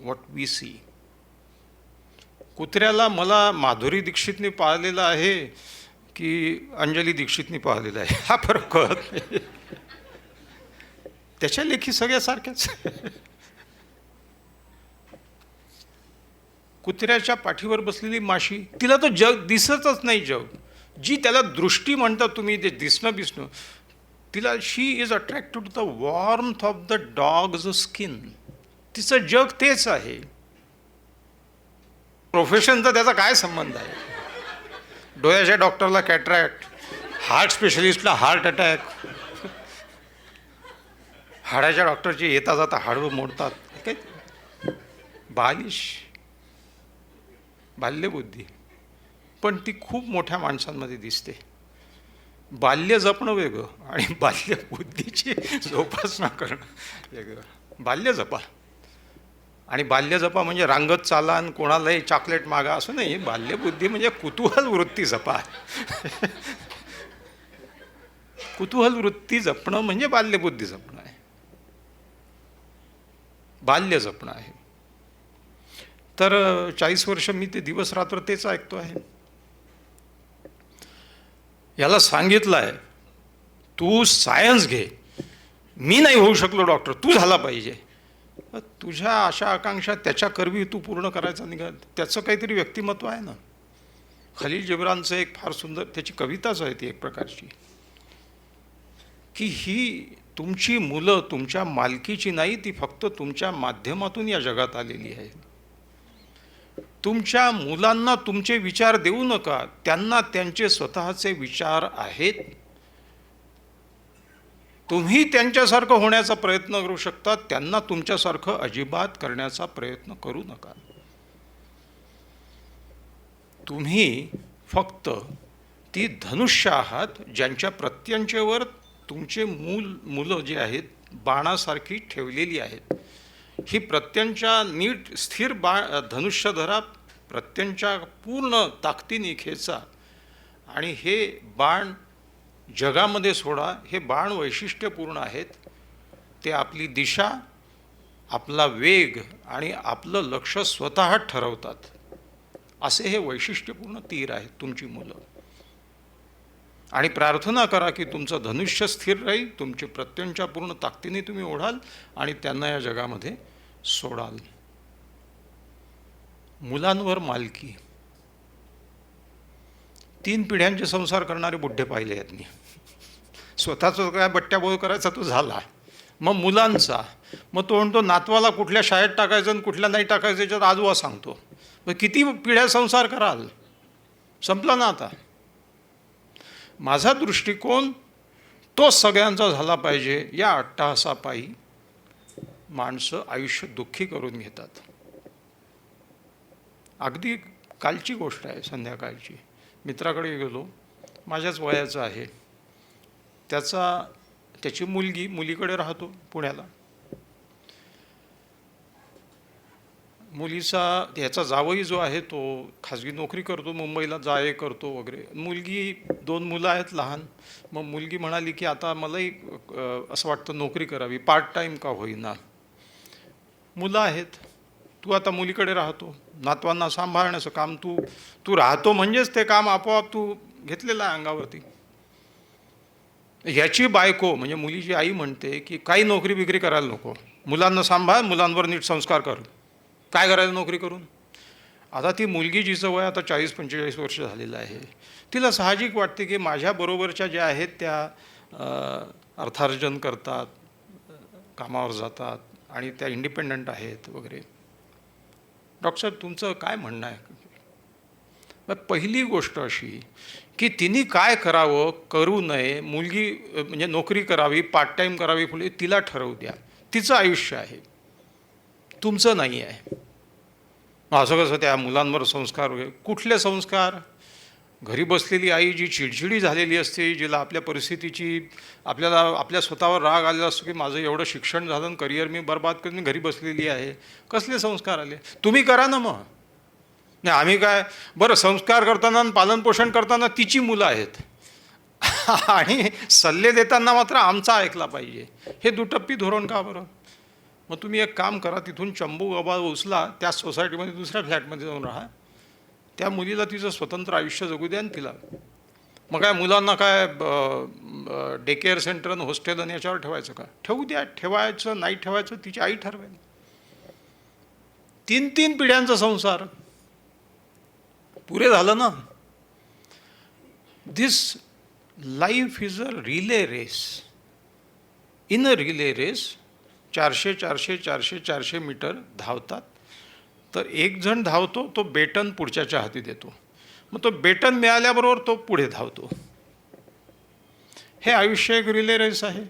what we see. कुत्र्याला मला माधुरी दीक्षितने पाहिलेलं आहे की अंजली दीक्षितने पाहिलेलं आहे हा फरक कळत नाही. त्याच्या लेखी सगळ्या सारख्याच. कुत्र्याच्या पाठीवर बसलेली माशी, तिला तर जग दिसतच नाही. जग जी त्याला दृष्टी म्हणता तुम्ही, ते दिसणं, तिला she is attracted to the warmth of the dog's skin. तिचं जग तेच आहे. प्रोफेशनचा त्याचा काय संबंध आहे. डोळ्याच्या डॉक्टरला कॅटरॅक्ट, हार्ट स्पेशलिस्टला हार्ट अटॅक, हाडाच्या डॉक्टरची येता जाता हाडं मोडतात. काय बालिश, बाल्यबुद्धी, पण ती खूप मोठ्या माणसांमध्ये दिसते. बाल्य जपणं वेगळं आणि बाल्यबुद्धीची जोपासना करणं वेगळं. बाल्य जपा, आणि बाल्य जपा म्हणजे रांगत चाला आणि कोणालाही चॉकलेट मागा असं नाही. बाल्यबुद्धी म्हणजे कुतूहल वृत्ती जपा. कुतूहल वृत्ती जपणं म्हणजे बाल्यबुद्धी जपणं आहे, बाल्य जपणं आहे. तर 40 वर्ष मी ते दिवस रात्र तेच ऐकतो आहे. याला सांगितलं आहे तू सायन्स घे, मी नाही होऊ शकलो डॉक्टर, तू झाला पाहिजे. तुझ्या आशा आकांक्षा त्याच्या करवी तू पूर्ण करायचा निघाल. त्याचं काहीतरी व्यक्तिमत्व आहे ना. खलील जिब्रानचं एक फार सुंदर, त्याची कविताच आहे ती एक प्रकारची, की ही तुमची मुलं तुमच्या मालकीची नाही, ती फक्त तुमच्या माध्यमातून या जगात आलेली आहे. तुमच्या मुलांना तुमचे विचार देऊ नका, त्यांना त्यांचे स्वतःचे विचार आहेत. तुम्ही त्यांच्यासारखं होण्याचा प्रयत्न करू शकता, त्यांना तुमच्यासारखं अजिबात करण्याचा प्रयत्न करू नका. तुम्ही फक्त ती धनुष्य आहात ज्यांच्या प्रत्यंचेवर तुमचे मुलं जे आहेत बाणासारखी ठेवलेली आहेत. ही प्रत्यंच्या नीट स्थिर धनुष्य धरा, प्रत्यंच्या पूर्ण ताकदीने खेचा आणि हे बाण जगामध्ये सोडा. हे बाण वैशिष्ट्यपूर्ण आहेत. ते आपली दिशा, आपला वेग आणि आपलं लक्ष स्वतः ठरवतात. असे हे वैशिष्ट्यपूर्ण तीर आहेत तुमची मुलं. आणि प्रार्थना करा की तुमचं धनुष्य स्थिर राहील, तुमची प्रत्यंच्या पूर्ण ताकदीने तुम्ही ओढाल आणि त्यांना या जगामध्ये सोडाल. मुलांवर मालकी. 3 पिढ्यांचे संसार करणारे बुड्ढे पाहिले आहेत मी. स्वतःचा काय बट्ट्याबोळ करायचा तो झाला, मग मुलांचा, मग तो म्हणतो नातवाला कुठल्या शाळेत टाकायचं आणि कुठल्या नाही टाकायचं याच्यात आजोबा सांगतो. मग किती पिढ्या संसार कराल? संपला ना आता. माझा दृष्टिकोन तो सगळ्यांचा झाला पाहिजे. या अट्टहासापायी माणसं आयुष्य दुःखी करून घेतात. अगदी कालची गोष्ट आहे, संध्याकाळची. मित्राकडे गेलो, माझ्याच वयाचा आहे. त्याची मुलगी मुलीकडे राहतो पुण्याला. मुलीचा याचा जावई जो आहे तो खाजगी नोकरी करतो, मुंबईला जा-ये करतो वगैरे. मुलगी 2 मुलं आहेत लहान. मग मुलगी म्हणाली की आता मलाही असं वाटतं नोकरी करावी, पार्ट टाईम का होईना. मुलं आहेत, तू आता मुलीकडे राहतो, नातवांना सांभाळण्याचं काम तू राहतो म्हणजेच ते काम आपोआप तू घेतलेलं आहे अंगावरती. ह्याची बायको म्हणजे मुलीची आई म्हणते की काही नोकरी बिकरी करायला नको, मुलांना सांभाळ, मुलांवर नीट संस्कार कर. काय करायला नोकरी करून? आता ती मुलगी जिचं वय आता 40-45 वर्ष झालेलं आहे, तिला साहजिक वाटते की माझ्याबरोबरच्या ज्या आहेत त्या अर्थार्जन करतात, कामावर जातात आणि त्या इंडिपेंडंट आहेत वगैरे. डॉक्टर साहेब तुमचं काय म्हणणं आहे? मग पहिली गोष्ट अशी की तिने काय करावं करू नये, मुलगी म्हणजे नोकरी करावी, पार्ट टाईम करावी, पुढे तिला ठरवू द्या. तिचं आयुष्य आहे, तुमचं नाही आहे. असं कसं त्या मुलांवर संस्कार वगैरे? कुठले संस्कार? घरी बसलेली आई जी चिडचिडी झालेली असते, जिला आपल्या परिस्थितीची आपल्या स्वतःवर राग आलेला असतो की माझं एवढं शिक्षण झालं आणि करिअर मी बर्बाद करून घरी बसलेली आहे, कसले संस्कार आले? तुम्ही करा ना मग. नाही आम्ही काय बरं, संस्कार करताना पालनपोषण करताना तिची मुलं आहेत आणि सल्ले देताना मात्र आमचा ऐकला पाहिजे. हे दुटप्पी धोरण का बरं? मग तुम्ही एक काम करा, तिथून चंबू गबा उचला, त्या सोसायटीमध्ये दुसऱ्या फ्लॅटमध्ये जाऊन राहा. त्या मुलीला तिचं स्वतंत्र आयुष्य जगू द्या तिला. मग काय मुलांना काय डे केअर सेंटर आणि हॉस्टेल आणि याच्यावर ठेवायचं का? ठेवू द्या. ठेवायचं नाही ठेवायचं तिची आई ठरवेल. 3 पिढ्यांचा संसार पुरे झालं ना. This life is a relay race. In a relay race 400 meter धावतात. तर एक जण धावतो, तो बेटन पुढच्याच्या हाती देतो. मग तो बेटन मिळाल्याबरोबर तो पुढे धावतो. हे आयुष्य एक रिले रेस आहे.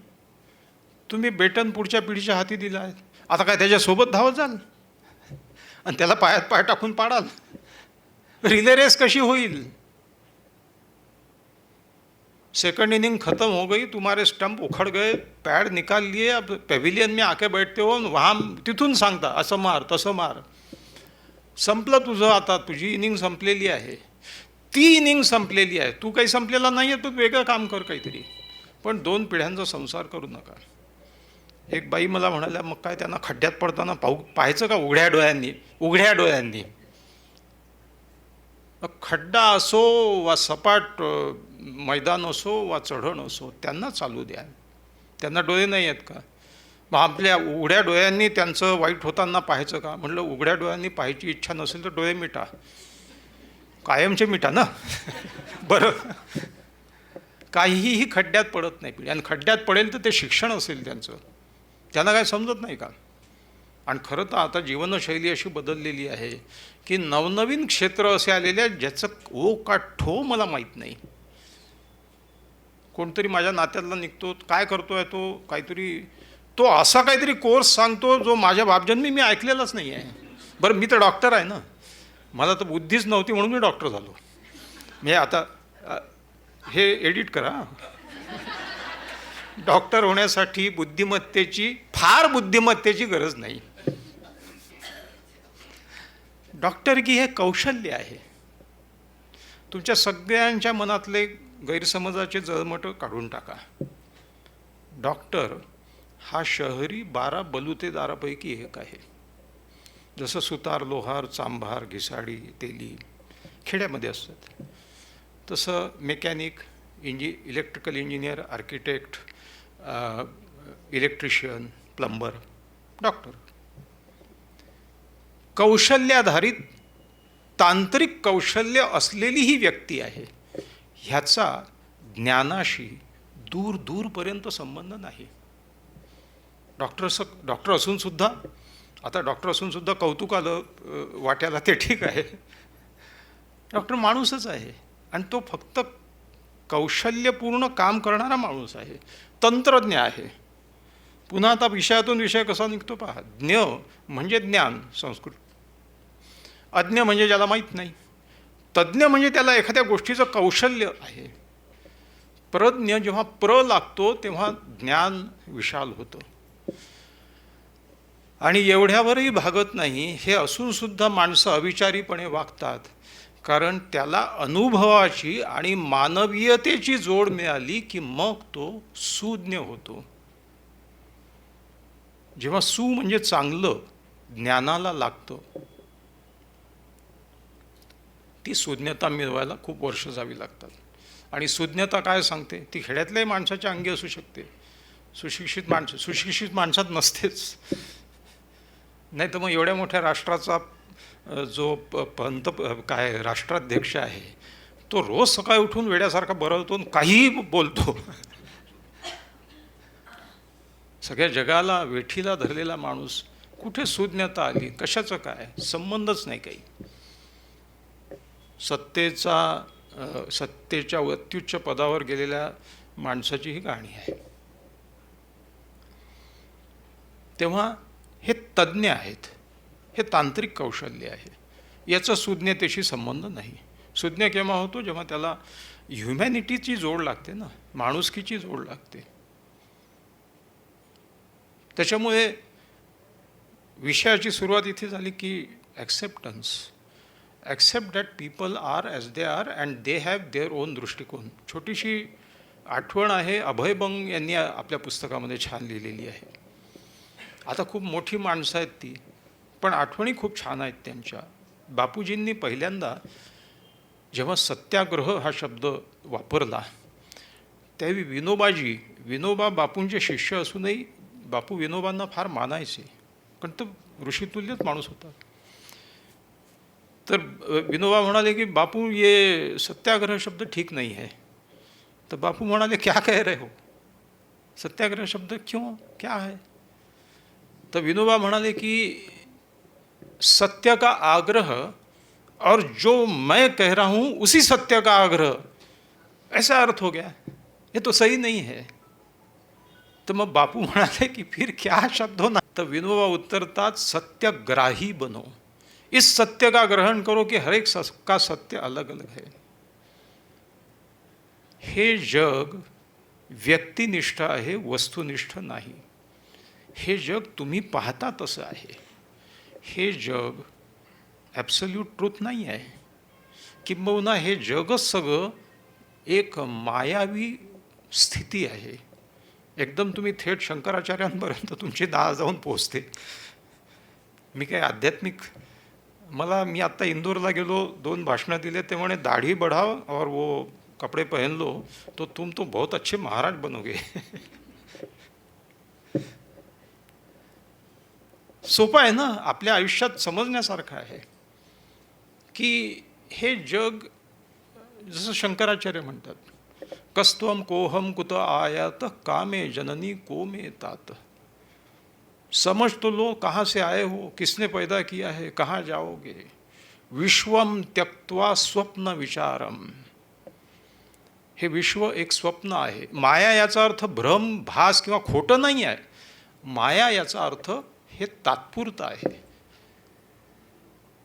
तुम्ही बेटन पुढच्या पिढीच्या हाती दिला आहे, आता काय त्याच्यासोबत धावत जाल आणि त्याला पायात पाय टाकून पाडाल? रिले रेस कशी होईल? सेकंड इनिंग खत्म हो गई, तुम्हारे स्टंप उखड़ गए, पैड निकाल लिए, अब पेविलियन में आके बैठते हो, वहाँ तिथून सांगता असं मार तसं मार. संपलं तुझं. आता तुझी इनिंग संपलेली आहे, ती इनिंग संपलेली आहे. तू काही संपलेला नाही आहे, तू वेगळं काम कर काहीतरी. पण 2 पिढ्यांचा संसार करू नका. एक बाई मला म्हणाल्या, मग काय त्यांना खड्ड्यात पडताना पाहायचं का उघड्या डोळ्यांनी? खड्डा असो वा सपाट मैदान असो वा चढण असो, त्यांना चालू द्या. त्यांना डोळे नाही आहेत का? मग आपल्या उघड्या डोळ्यांनी त्यांचं वाईट होताना पाहायचं का? म्हटलं उघड्या डोळ्यांनी पाहायची इच्छा नसेल तर डोळे मिटा, कायमचे मिटा ना. बरं, काहीही खड्ड्यात पडत नाही. आणि खड्ड्यात पडेल तर ते शिक्षण असेल त्यांचं, त्यांना काय समजत नाही का? आणि खरं तर आता जीवनशैली अशी बदललेली आहे की नवनवीन क्षेत्र असे आलेले आहेत ज्याचं ओ का ठो मला माहीत नाही. कोणतरी माझ्या नात्यातला निघतो, काय करतोय तो, तो असा काहीतरी कोर्स सांगतो जो माझ्या बापजन्मी मी ऐकलेलाच नाही आहे. बरं, मी तर डॉक्टर आहे ना, मला तर बुद्धीच नव्हती म्हणून मी डॉक्टर झालो. मी आता हे एडिट करा. डॉक्टर होण्यासाठी फार बुद्धिमत्तेची गरज नाही. डॉक्टरकी हे कौशल्य आहे. तुमच्या सगळ्यांच्या मनातले गैरसमजाचे जळमट काढून टाका. डॉक्टर हा शहरी 12 बलुतेदारापैकी एक आहे. जसं सुतार, लोहार, चांभार, घिसाडी, तेली खेड्यामध्ये असतात. तसं mechanic, electrical engineer, architect, electrician, plumber, doctor, कौशल्याधारित तांत्रिक कौशल्य असलेली ही व्यक्ती आहे. ह्याचा ज्ञानाशी दूर दूरपर्यंत संबंध नाही. डॉक्टर असून सुद्धा, आता डॉक्टर असून सुद्धा कौतुक आलं वाट्याला ते ठीक आहे. डॉक्टर माणूसच आहे आणि तो फक्त कौशल्यपूर्ण काम करणारा माणूस आहे, तंत्रज्ञ आहे. पुन्हा आता विषयातून विषय कसा निघतो पहा. ज्ञ म्हणजे ज्ञान संस्कृत, अज्ञ म्हणजे ज्याला माहीत नाही, तज्ज्ञ म्हणजे त्याला एखाद्या गोष्टीचं कौशल्य आहे. प्रज्ञ जेव्हा लागतो तेव्हा ज्ञान विशाल होतं. आणि एवढ्यावरही भागत नाही. हे असून सुद्धा माणसं अविचारीपणे वागतात, कारण त्याला अनुभवाची आणि मानवीयतेची जोड मिळाली की मग तो सुज्ञ होतो. जेव्हा सु म्हणजे चांगलं ज्ञानाला लागतं, ती सुज्ञता मिळवायला खूप वर्ष जावी लागतात. आणि सुज्ञता काय सांगते, ती खेड्यातल्याही माणसाच्या अंगी असू शकते. सुशिक्षित माणसात नसतेच. नाही तर मग एवढ्या मोठ्या राष्ट्राचा जो राष्ट्राध्यक्ष आहे, तो रोज सकाळी उठून वेड्यासारखा बरवतो, काहीही बोलतो. सगळ्या जगाला वेठीला धरलेला माणूस, कुठे सुज्ञता आली, कशाचं काय, संबंधच नाही काही. सत्तेच्या अत्युच्च पदावर गेलेल्या माणसाची ही कहाणी आहे. तेव्हा हे तज्ज्ञ आहेत, हे तांत्रिक कौशल्य आहे. याचा सुज्ञतेशी संबंध नाही. सुज्ञ केव्हा होतो, जेव्हा त्याला ह्युमॅनिटीची जोड लागते ना, माणुसकीची जोड लागते. त्याच्यामुळे विषयाची सुरुवात इथे झाली की acceptance. Accept that people are as they are and they have their own दृष्टिकोन. छोटीशी आठवण आहे, अभय बंग यांनी आपल्या पुस्तकामध्ये छान लिहिलेली आहे. आता खूप मोठी माणसं आहेत ती, पण आठवणी खूप छान आहेत त्यांच्या. बापूजींनी पहिल्यांदा जेव्हा सत्याग्रह हा शब्द वापरला, त्यावेळी विनोबा बापूंचे शिष्य असूनही बापू विनोबांना फार मानायचे, कारण तो ऋषितुल्यच माणूस होता. तर विनोबा म्हणाले की बापू, ये सत्याग्रह शब्द ठीक नहीं है. तर बापू म्हणाले, क्या कह रहे हो, सत्याग्रह शब्द क्यों, क्या है. तो विनोबा म्हणाले की सत्य का आग्रह और जो मैं कह रहा हूँ उसी सत्य का आग्रह, ऐसा अर्थ हो गया, ये तो सही नहीं है. तो मग बापू म्हणाले की फिर क्या शब्द हो ना. तो विनोबा उत्तरतात, सत्यग्राही बनो, इस सत्य का ग्रहण करो कि हर एक का सत्य अलग अलग है. हे जग व्यक्तिनिष्ठ आहे, वस्तुनिष्ठ नाही. हे जग तुम्ही पाहता तसं आहे. हे जग ॲब्सोल्यूट ट्रूथ नाही आहे. किंबहुना हे जगच सगळं एक मायावी स्थिती आहे. एकदम तुम्ही थेट शंकराचार्यांपर्यंत तुमची दाळ जाऊन पोहोचते. मी काय आध्यात्मिक, मी आत्ता इंदोरला गेलो, 2 भाषणं दिले. ते म्हणे, दाढी बढ़ाओ और वो कपडे पहन लो तो तुम तो बहुत अच्छे महाराज बनोगे. सोपं आहे ना, आपल्या आयुष्यात समजण्यासारखं आहे की हे जग, जसं शंकराचार्य म्हणतात, कस्त्वम कोहम कुत आयात कामे जननी को में तात. समझ तो लो कहाँ से आए हो, किसने पैदा किया है, कहाँ जाओगे. विश्वम त्यक्त्वा स्वप्न विचारम. हे विश्व एक स्वप्न आहे. माया याचा अर्थ भ्रम, भास किंवा खोटं नाही आहे. माया याचा अर्थ हे तात्पुरतं आहे.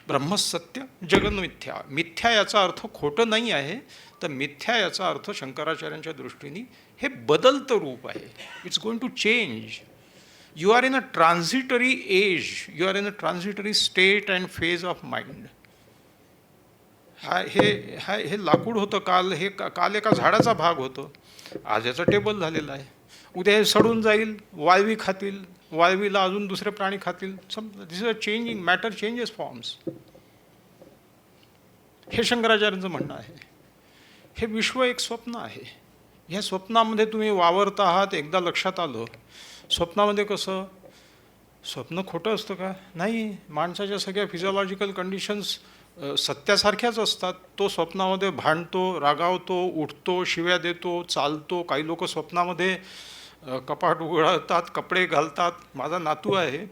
ब्रह्मसत्य जगन्मिथ्या. मिथ्या याचा अर्थ खोटं नाही आहे, तर मिथ्या याचा अर्थ शंकराचार्यांच्या दृष्टीने हे बदलतं रूप आहे. It's going to change. You are in a transitory age, you are in a transitory state and phase of mind. हे लाकूड होतं काल, हे काल एका झाडाचा भाग होतं, आज याचं टेबल झालेलं आहे. उद्या हे सडून जाईल, वाळवी खातील, वाळवीला अजून दुसरे प्राणी खातील. This is a changing matter, changes forms. हे शंकराचार्यांचं म्हणणं आहे. हे विश्व एक स्वप्न आहे. ह्या स्वप्नामध्ये तुम्ही वावरत आहात. एकदा लक्षात आलं, स्वप्नामध्ये कसं, स्वप्न खोटं असतं का? नाही. माणसाच्या सगळ्या फिजिओलॉजिकल कंडिशन्स सत्यासारख्याच असतात. तो स्वप्नामध्ये भांडतो, रागावतो, उठतो, शिव्या देतो, चालतो. काही लोक स्वप्नामध्ये कपाट उघडतात, कपडे घालतात. माझा नातू आहे,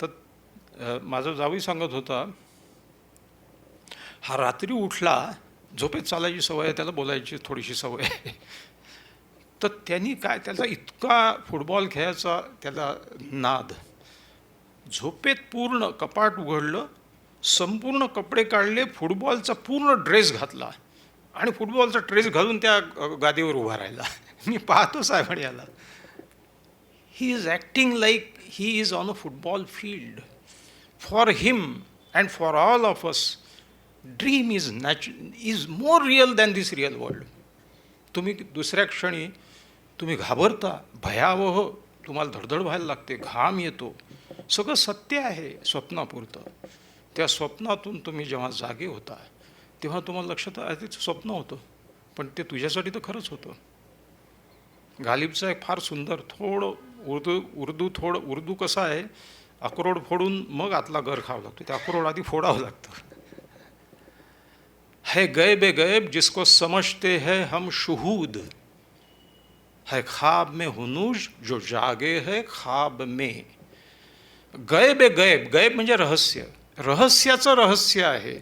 तर माझा जावई सांगत होता, हा रात्री उठला, झोपेत चालायची सवय आहे, त्याला बोलायची थोडीशी सवय आहे. तर त्यांनी काय, त्याचा इतका फुटबॉल खेळायचा त्याला नाद, झोपेत पूर्ण कपाट उघडलं, संपूर्ण कपडे काढले, फुटबॉलचा पूर्ण ड्रेस घातला आणि फुटबॉलचा ड्रेस घालून त्या गादीवर उभा राहिला. मी पाहतो साहेब याला, he is acting like he is on a football field. For him and for all of us, dream is more real than this real world. तुम्ही दुसऱ्या क्षणी तुम्ही घाबरता, भयावह, तुम्हाला धडधड व्हायला लागते, घाम येतो, सगळं सत्य आहे स्वप्नापुरतं. त्या स्वप्नातून तुम्ही जेव्हा जागे होता तेव्हा तुम्हाला लक्षात आलं ते स्वप्न होतं, पण ते तुझ्यासाठी तर खरंच होतं. गालिबचा एक फार सुंदर, थोडं उर्दू कसा आहे, अक्रोड फोडून मग आतला गर खावं लागतो, ते अक्रोड आधी फोडावं लागतं. है गैब गैब जिसको समझते हैं हम शुहूद, है ख्वाब में हुनूज जो जागे है ख्वाब में. गैब गैब, गैब म्हणजे रहस्य, रहस्याचं रहस्य आहे.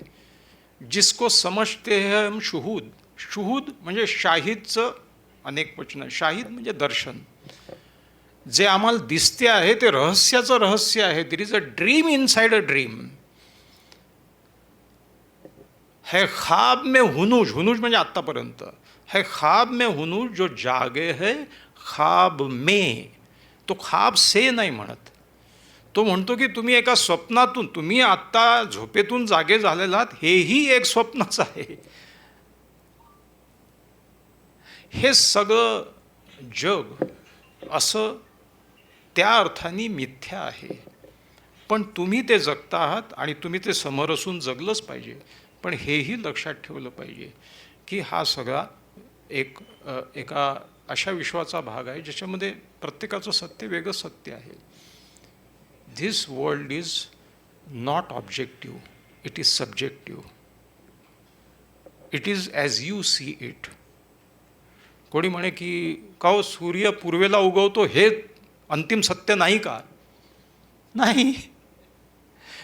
जिसको समझते हैं हम शुहूद, शुहूद म्हणजे शाहीदचं अनेक वचन, शाहीद म्हणजे दर्शन. जे आम्हाला दिसते आहे ते रहस्याचं रहस्य आहे. There is a dream inside a dream. है ख्वाब में हुनूज, हुनूज म्हणजे आत्तापर्यंत, है ख्वाब में हुनूज जो जागे है ख्वाब में. तो ख्वाब से नाही म्हणत, तो म्हणतो की तुम्ही एका स्वप्नातून, तुम्ही आत्ता झोपेतून जागे झालेलात, हेही एक स्वप्नच आहे. हे सगळं जग असं त्या अर्थाने मिथ्या आहे, पण तुम्ही ते जगता आहात आणि तुम्ही ते समोर असून जगलंच पाहिजे. पण हेही लक्षात ठेवलं पाहिजे की हा सगळा एका अशा विश्वाचा भाग आहे ज्याच्यामध्ये प्रत्येकाचं सत्य वेगळं सत्य आहे. This world is not objective, it is subjective. It is as you see it. कोणी म्हणे की का हो सूर्य पूर्वेला उगवतो हे अंतिम सत्य नाही का? नाही.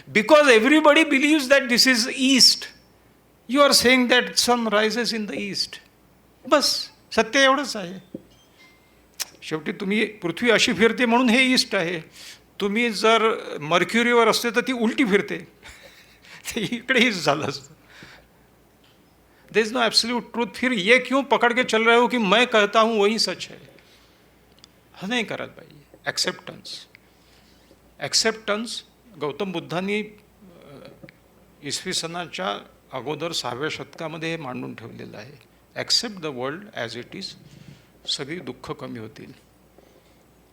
Because everybody believes that this is east, you are saying that sun rises in the east. बस सत्य एवढंच आहे. शेवटी तुम्ही, पृथ्वी अशी फिरते म्हणून हे ईस्ट आहे. तुम्ही जर मर्क्युरीवर असते तर ती उलटी फिरते, ते इकडे ईस्ट झालं असतं. There is no absolute truth. फिर ये क्यों पकड़ के चल रहे हो कि मैं कहता हूँ वही सच है. हा नाही करायला पाहिजे. ॲक्सेप्टन्स गौतम बुद्धांनी इसवी सनाच्या अगोदर 6व्या शतकामध्ये हे मांडून ठेवलेलं आहे. Accept the world as it is, सगळी दुःख कमी होतील.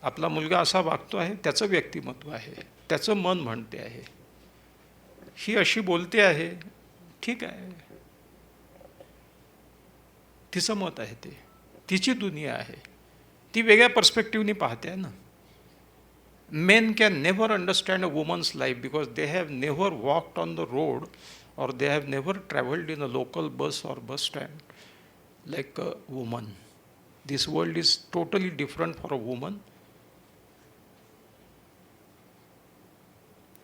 आपला मुलगा असा वागतो आहे, त्याचं व्यक्तिमत्व आहे, त्याचं मन म्हणते आहे, ही अशी बोलते आहे, ठीक आहे, तिचं मत आहे, ते तिची दुनिया आहे, ती वेगळ्या पर्स्पेक्टिव्हनी पाहते आहे ना. Men can never understand a woman's life because they have never walked on the road or they have never traveled in a local bus or bus stand like a woman. This world is totally different for a woman.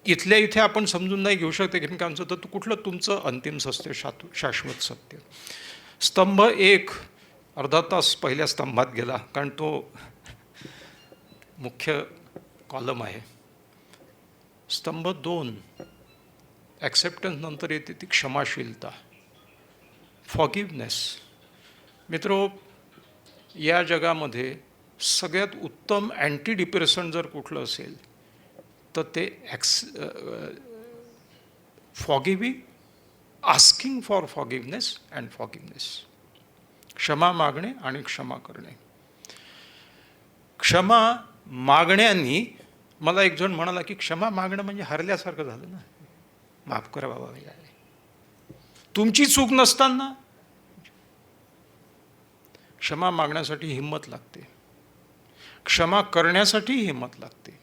इथल्या इथे आपण समजून नाही घेऊ शकते एकमेकांचं, तर कुठलं तुमचं अंतिम सत्य, शाश्वत सत्य. स्तंभ 1 अर्धा तास पहिल्या स्तंभात गेला, कारण तो मुख्य कॉलम आहे. स्तंभ 2 ॲक्सेप्टन्स नंतर येते ती क्षमाशीलता, फॉगिवनेस. मित्रो, या जगामध्ये सगळ्यात उत्तम अँटी डिप्रेशन जर कुठलं असेल तर ते फॉगिविंग, आस्किंग फॉर फॉगिवनेस अँड फॉगिवनेस. क्षमा मागणे आणि क्षमा करणे. क्षमा मागण्यानी, मला एक जण म्हणाला की क्षमा मागणं म्हणजे हरल्यासारखं झालं ना, माफ करा बाबा. तुमची चूक नसताना क्षमा मागण्यासाठी हिंमत लागते, क्षमा करण्यासाठी हिंमत लागते.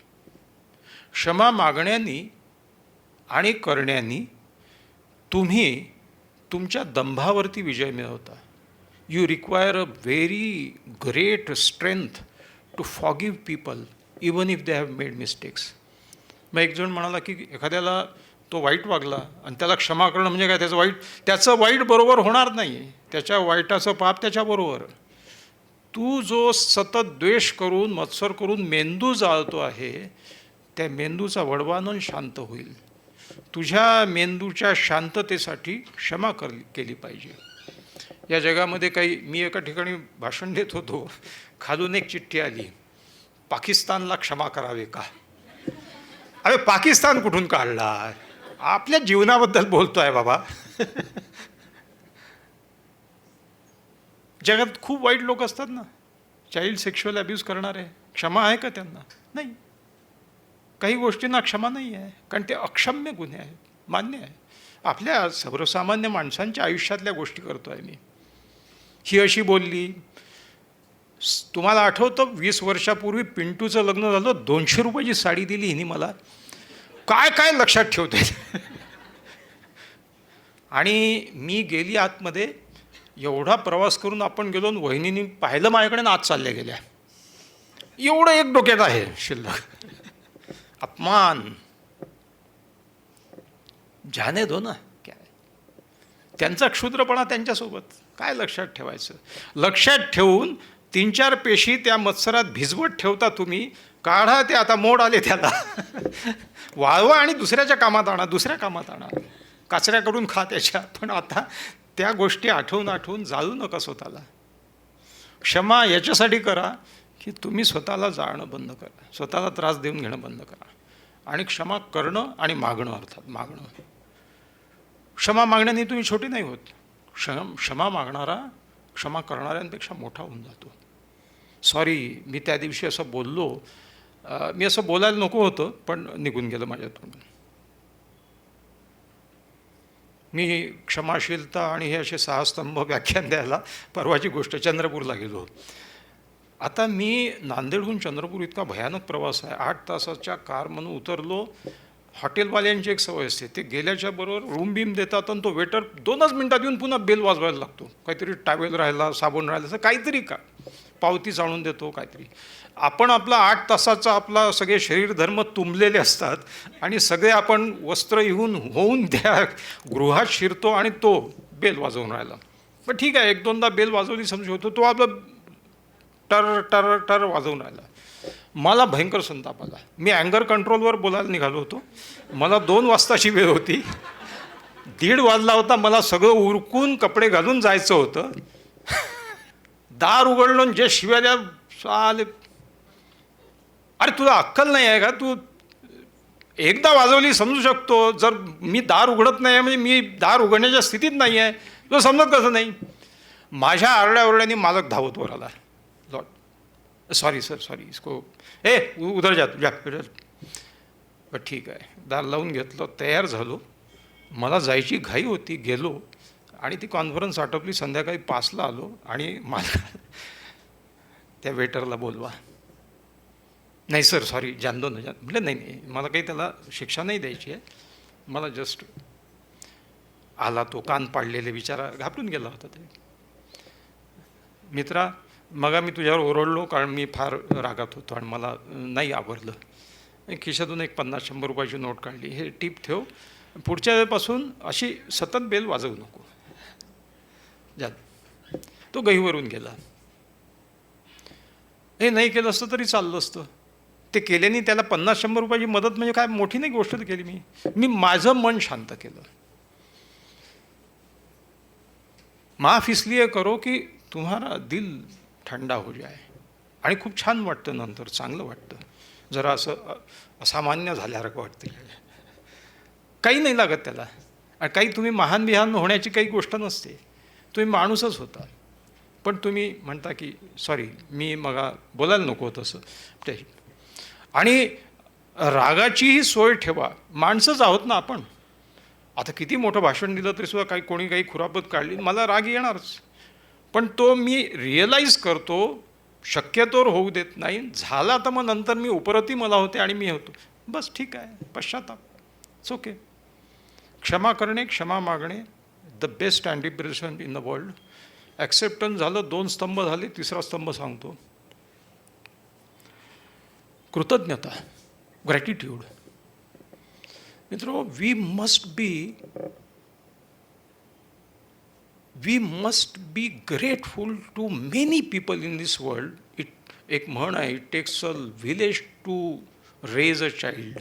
क्षमा मागण्यानी आणि करण्यानी तुम्ही तुमच्या दंभावरती विजय मिळवता. You require a very great strength to forgive people even if they have made mistakes. मग एक जण म्हणाला की एखाद्याला तो वाईट वागला आणि त्याला क्षमा करणं म्हणजे काय, त्याचं वाईट बरोबर होणार नाही, त्याच्या वाईटाचं पाप त्याच्याबरोबर. तू जो सतत द्वेष करून मत्सर करून मेंदू जाळतो आहे, त्या मेंदूचा वडवानन शांत होईल. तुझ्या मेंदूच्या शांततेसाठी क्षमा केली पाहिजे. या जगामध्ये काही, मी एका ठिकाणी भाषण देत होतो, खालून एक चिठ्ठी आली, पाकिस्तानला क्षमा करावे का. अरे पाकिस्तान कुठून काढला, आपल्या जीवनाबद्दल बोलतोय बाबा. जगात खूप वाईट लोक असतात ना, चाइल्ड सेक्शुअल अब्यूज करणारे, क्षमा आहे का त्यांना? नाही. काही गोष्टींना क्षमा नाही आहे, कारण ते अक्षम्य गुन्हे आहेत, मान्य आहे. आपल्या सर्वसामान्य माणसांच्या आयुष्यातल्या गोष्टी करतो आहे मी. ही अशी बोलली, तुम्हाला आठवतं 20 वर्षापूर्वी पिंटूचं लग्न झालं, 200 रुपयाची साडी दिली हिने मला. काय काय लक्षात ठेवते. आणि मी गेली आतमध्ये, एवढा प्रवास करून आपण गेलो, वहिनीने पाहिलं माझ्याकडे, आत चालल्या गेल्या. एवढं एक डोक्यात आहे शिल्लक. अपमान जाने दो ना. काय त्यांचा क्षुद्रपणा त्यांच्यासोबत, काय लक्षात ठेवायचं. लक्षात ठेवून 3-4 पेशी त्या मत्सरात भिजवत ठेवता तुम्ही. काढा ते, आता मोड आले त्याला. वाळवा आणि दुसऱ्याच्या कामात आणा, दुसऱ्या कामात आणा, काचऱ्या करून खा त्याच्या. पण आता त्या गोष्टी आठवून आठवून जाळू नका स्वतःला. क्षमा याच्यासाठी करा की तुम्ही स्वतःला जाळणं बंद करा, स्वतःला त्रास देऊन घेणं बंद करा. आणि क्षमा करणं आणि मागणं, अर्थात मागणं. क्षमा मागण्याने तुम्ही छोटे नाही होत. क्षमा मागणारा क्षमा करणाऱ्यांपेक्षा मोठा होऊन जातो. सॉरी, मी त्या दिवशी असं बोललो, मी असं बोलायला नको होतं, पण निघून गेलं माझ्यातून. मी क्षमाशीलता आणि हे असे 6 स्तंभ व्याख्यान द्यायला परवाची गोष्ट चंद्रपूरला गेलो. आता मी नांदेडहून चंद्रपूर इतका भयानक प्रवास आहे, 8 तासाच्या कारमधून उतरलो. हॉटेलवाल्यांची एक सवय असते, ते गेल्याच्या बरोबर रूम बीम देतात आणि तो वेटर 2च मिनटात येऊन पुन्हा बेल वाजवायला लागतो. काहीतरी टॅवेल राहिला, साबण राहिला, असं काहीतरी का पावतीच आणून देतो काहीतरी. आपण आपला 8 तासाचा आपला सगळे शरीर धर्म तुंबलेले असतात आणि सगळे आपण वस्त्र होऊन त्या गृहात शिरतो आणि तो बेल वाजवून राहिला. पण ठीक आहे, 1-2दा बेल वाजवली समजू होतो, तो आपलं टर टर टर वाजवून राहिला. मला भयंकर संताप आला. मी अँगर कंट्रोलवर बोलायला निघालो होतो. मला 2 वाजताची वेळ होती, 1:30 वाजला होता. मला सगळं उरकून कपडे घालून जायचं होतं. दार उघडलं, जे शिव्या चाले, अरे तुला अक्कल नाही आहे का, तू एकदा वाजवली समजू शकतो, जर मी दार उघडत नाही आहे म्हणजे मी दार उघडण्याच्या स्थितीत नाही आहे, तुला समजत कसं नाही. माझ्या आरड्याओरड्याने मालक धावत वर आला. सॉरी सर, सॉरी, इसको उधर जा तुझ्या. बरं ठीक आहे, दार लावून घेतलं, तयार झालो. मला जायची घाई होती, गेलो आणि ती कॉन्फरन्स आटोपली. संध्याकाळी 5ला आलो आणि मला त्या वेटरला बोलवा. नाही सर, सॉरी, जान दो ना. म्हटलं नाही नाही, मला काही त्याला शिक्षा नाही द्यायची आहे, मला जस्ट आला तो कान पाडलेले, बिचारा घाबरून गेला होता. ते मित्रा, मग मी तुझ्यावर ओरडलो कारण मी फार रागात होतो आणि मला नाही आवडलं. खिशातून एक 50-100 रुपयाची नोट काढली. हे टीप ठेव, पुढच्या वेळेपासून अशी सतत बेल वाजवू नको. जा. तो गहीवरून गेला. हे नाही केलं असतं तरी चाललं असतं. ते केल्याने त्याला 50-100 रुपयाची मदत म्हणजे काय मोठी नाही गोष्ट केली. मी माझं मन शांत केलं. माफ इसलिए करो की तुम्हारा दिल ठंडा हो जाए. आणि खूप छान वाटतं, नंतर चांगलं वाटतं. जरा असं असामान्य झाल्यासारखं वाटतं. काही नाही लागत त्याला. आणि काही तुम्ही महान बिहान होण्याची काही गोष्ट नसते, तुम्ही माणूसच होता. पण तुम्ही म्हणता की सॉरी, मी मग बोलायला नको होतं असं. आणि रागाचीही सोय ठेवा. माणसंच आहोत ना आपण. आता किती मोठं भाषण दिलं तरी सुद्धा कोणी काही खुरापत काढली मला राग येणारच. पण तो मी रिअलाईज करतो, शक्यतोवर होऊ देत नाही. झाला तर मग नंतर मी उपरती मला होते आणि मी होतो, बस ठीक आहे, पश्चाताप, इट्स ओके. क्षमा करणे, क्षमा मागणे, द बेस्ट अँटीप्रेशन इन द वर्ल्ड. ॲक्सेप्टन्स झालं, 2 स्तंभ झाले, 3रा स्तंभ सांगतो, कृतज्ञता, ग्रॅटिट्यूड. मित्रो, we must be grateful to many people in this world. एक म्हण आहे, it takes a village to raise a child.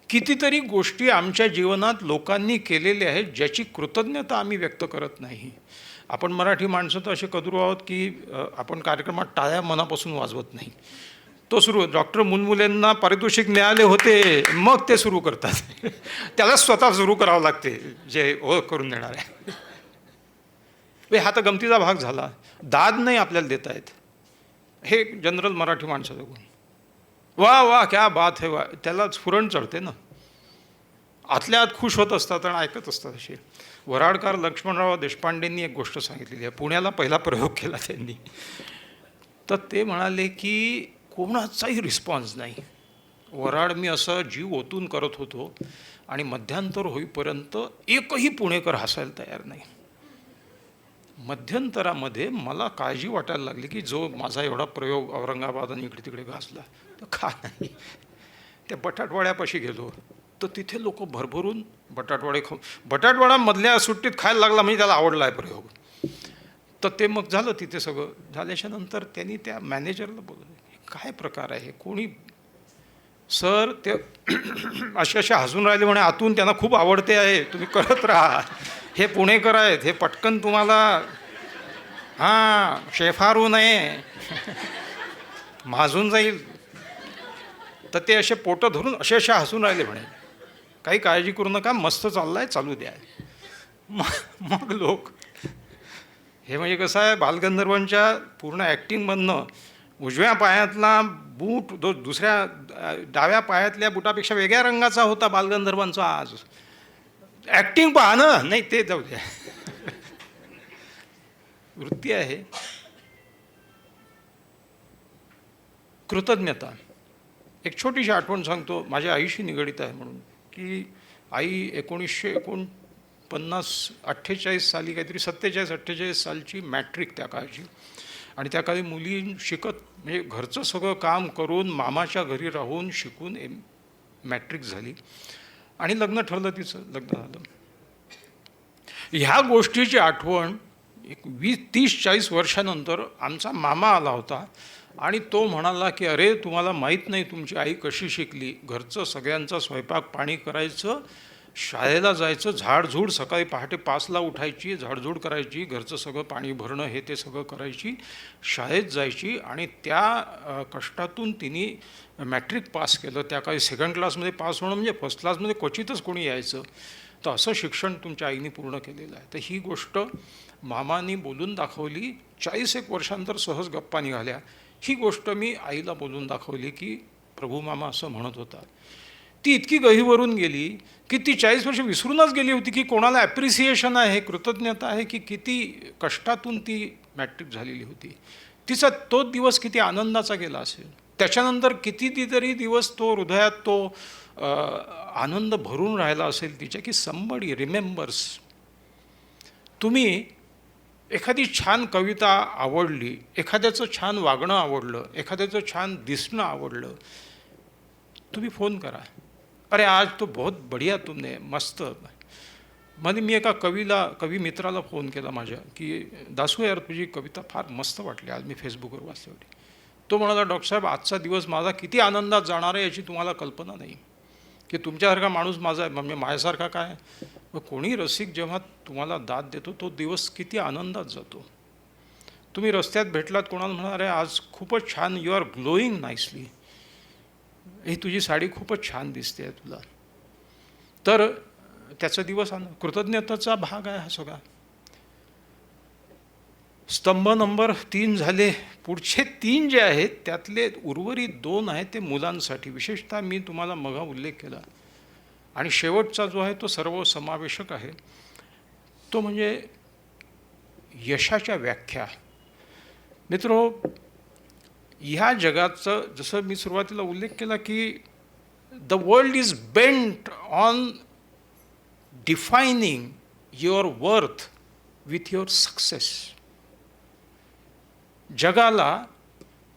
कितीतरी गोष्टी आमच्या जीवनात लोकांनी केलेल्या आहेत ज्याची कृतज्ञता आम्ही व्यक्त करत नाही. आपण मराठी माणसं तर असे कदरू आहोत की आपण कार्यक्रमात टाळ्या मनापासून वाजवत नाही. तो सुरू, डॉक्टर मुलमुलेंना पारितोषिक मिळाले होते मग ते सुरू करतात. त्याला स्वतः सुरू करावं लागते जे ओळख करून देणार आहे. हा तर गमतीचा भाग झाला. दाद नाही आपल्याला देता येत, हे जनरल मराठी माणसाचं गुण. वा वा क्या बात है, वा, त्याला स्फुरण चढते ना, आतल्या आत खुश होत असतात आणि ऐकत असतात. असे वराडकार लक्ष्मणराव देशपांडेंनी एक गोष्ट सांगितलेली आहे. पुण्याला पहिला प्रयोग केला त्यांनी. तर ते म्हणाले की कोणाचाही रिस्पॉन्स नाही. वराड मी असं जीव ओतून करत होतो आणि मध्यांतर होईपर्यंत एकही पुणेकर हसायला तयार नाही. मध्यंतरामध्ये मला काळजी वाटायला लागली की जो माझा एवढा प्रयोग औरंगाबाद आणि इकडे तिकडे घासला तर का नाही. त्या बटाटवाड्यापाशी गेलो तर तिथे लोक भरभरून बटाटवाडे बटाटवाडा मधल्या सुट्टीत खायला लागला म्हणजे त्याला आवडला आहे प्रयोग. तर ते मग झालं तिथे सगळं. झाल्याच्या नंतर त्यांनी त्या मॅनेजरला बोलवलं, काय प्रकार आहे, कोणी सर ते अशा हसून राहिले म्हणे, आतून त्यांना खूप आवडते आहे, तुम्ही करत राहा, हे पुणेकर आहेत, हे पटकन तुम्हाला शेफारू नये माजून जाईल. तर ते असे पोटं धरून असे हसून राहिले म्हणे, काही काळजी करू नका, मस्त चाललाय, चालू द्या. मग लोक हे म्हणजे कसं आहे, बालगंधर्वांच्या पूर्ण ॲक्टिंगमधनं उजव्या पायातला बूट दुसऱ्या डाव्या पायातल्या बुटापेक्षा वेगळ्या रंगाचा होता बालगंधर्वांचा. आज ॲक्टिंग पहा ना, नाही ते जाऊ द्या. वृत्ती आहे कृतज्ञता. एक छोटीशी आठवण सांगतो, माझ्या आईशी निगडीत आहे म्हणून, की आई 1948 साली काहीतरी 47-48 सालची मॅट्रिक त्या काळची. आणि त्या काळी मुली शिकत म्हणजे घरचं सगळं काम करून मामाच्या घरी राहून शिकून मॅट्रिक झाली आणि लग्न ठरलं, तिचं लग्न झालं. ह्या गोष्टीची आठवण एक 20-30-40 वर्षानंतर आमचा मामा आला होता आणि तो म्हणाला की अरे तुम्हाला माहीत नाही तुमची आई कशी शिकली. घरचं सगळ्यांचा स्वयंपाक पाणी करायचं, शाळेला जायचं, झाडझूड, सकाळी पहाटे 5ला उठायची, झाडझूड करायची, घरचं सगळं पाणी भरणं हे ते सगळं करायची, शाळेत जायची आणि त्या कष्टातून तिने मॅट्रिक पास केलं. त्या काही 2nd क्लासमध्ये पास होणं म्हणजे 1st क्लासमध्ये क्वचितच कोणी यायचं. तर असं शिक्षण तुमच्या आईने पूर्ण केलेलं आहे. तर ही गोष्ट मामानी बोलून दाखवली. 40 वर्षांतर सहज गप्पा निघाल्या. ही गोष्ट मी आईला बोलून दाखवली की प्रभू मामा असं म्हणत होता. ती इतकी गहिवरून गेली की ती 40 वर्ष विसरूनच गेली होती की कोणाला ॲप्रिसिएशन आहे, कृतज्ञता आहे, की किती कष्टातून ती मॅट्रिक झालेली होती. तिचा तो दिवस किती आनंदाचा गेला असेल. त्याच्यानंतर कितीतरी दिवस तो हृदयात तो आनंद भरून राहिला असेल तिच्या, की समबडी रिमेंबर्स. तुम्ही एखादी छान कविता आवडली, एखाद्याचं छान वागणं आवडलं, एखाद्याचं छान दिसणं आवडलं, तुम्ही फोन करा, अरे आज तो बहुत बढ़िया तुमने, मस्त. मध्ये मी एका कवी मित्राला फोन केला माझ्या की दासू यार तुझी कविता फार मस्त वाटली, आज मी फेसबुकवर वाचली होती. तो म्हणाला डॉक्टर साहेब आजचा दिवस माझा किती आनंदात जाणार आहे याची तुम्हाला कल्पना नाही, की तुमच्यासारखा माणूस माझा म्हणजे माझ्यासारखा काय. कोणी रसिक जेव्हा तुम्हाला दाद देतो तो दिवस किती आनंदात जातो. तुम्ही रस्त्यात भेटलात, कोणाला म्हणणार आहे आज खूपच छान, यू आर ग्लोईंग नाईसली, ही तुझी साडी खूपच छान दिसते आहे तुला. तर त्याचा दिवस कृतज्ञतेचा भाग आहे हा सगळा. स्तंभ नंबर 3 झाले. पुढचे 3 जे आहेत त्यातले उर्वरित 2 आहेत ते मुलांसाठी. विशेषतः मी तुम्हाला मगा उल्लेख केला आणि शेवटचा जो आहे तो सर्वसमावेशक आहे, तो म्हणजे यशाच्या व्याख्या. मित्रो, ह्या जगाचं जसं मी सुरुवातीला उल्लेख केला की the world is bent on defining your worth with your success. जगाला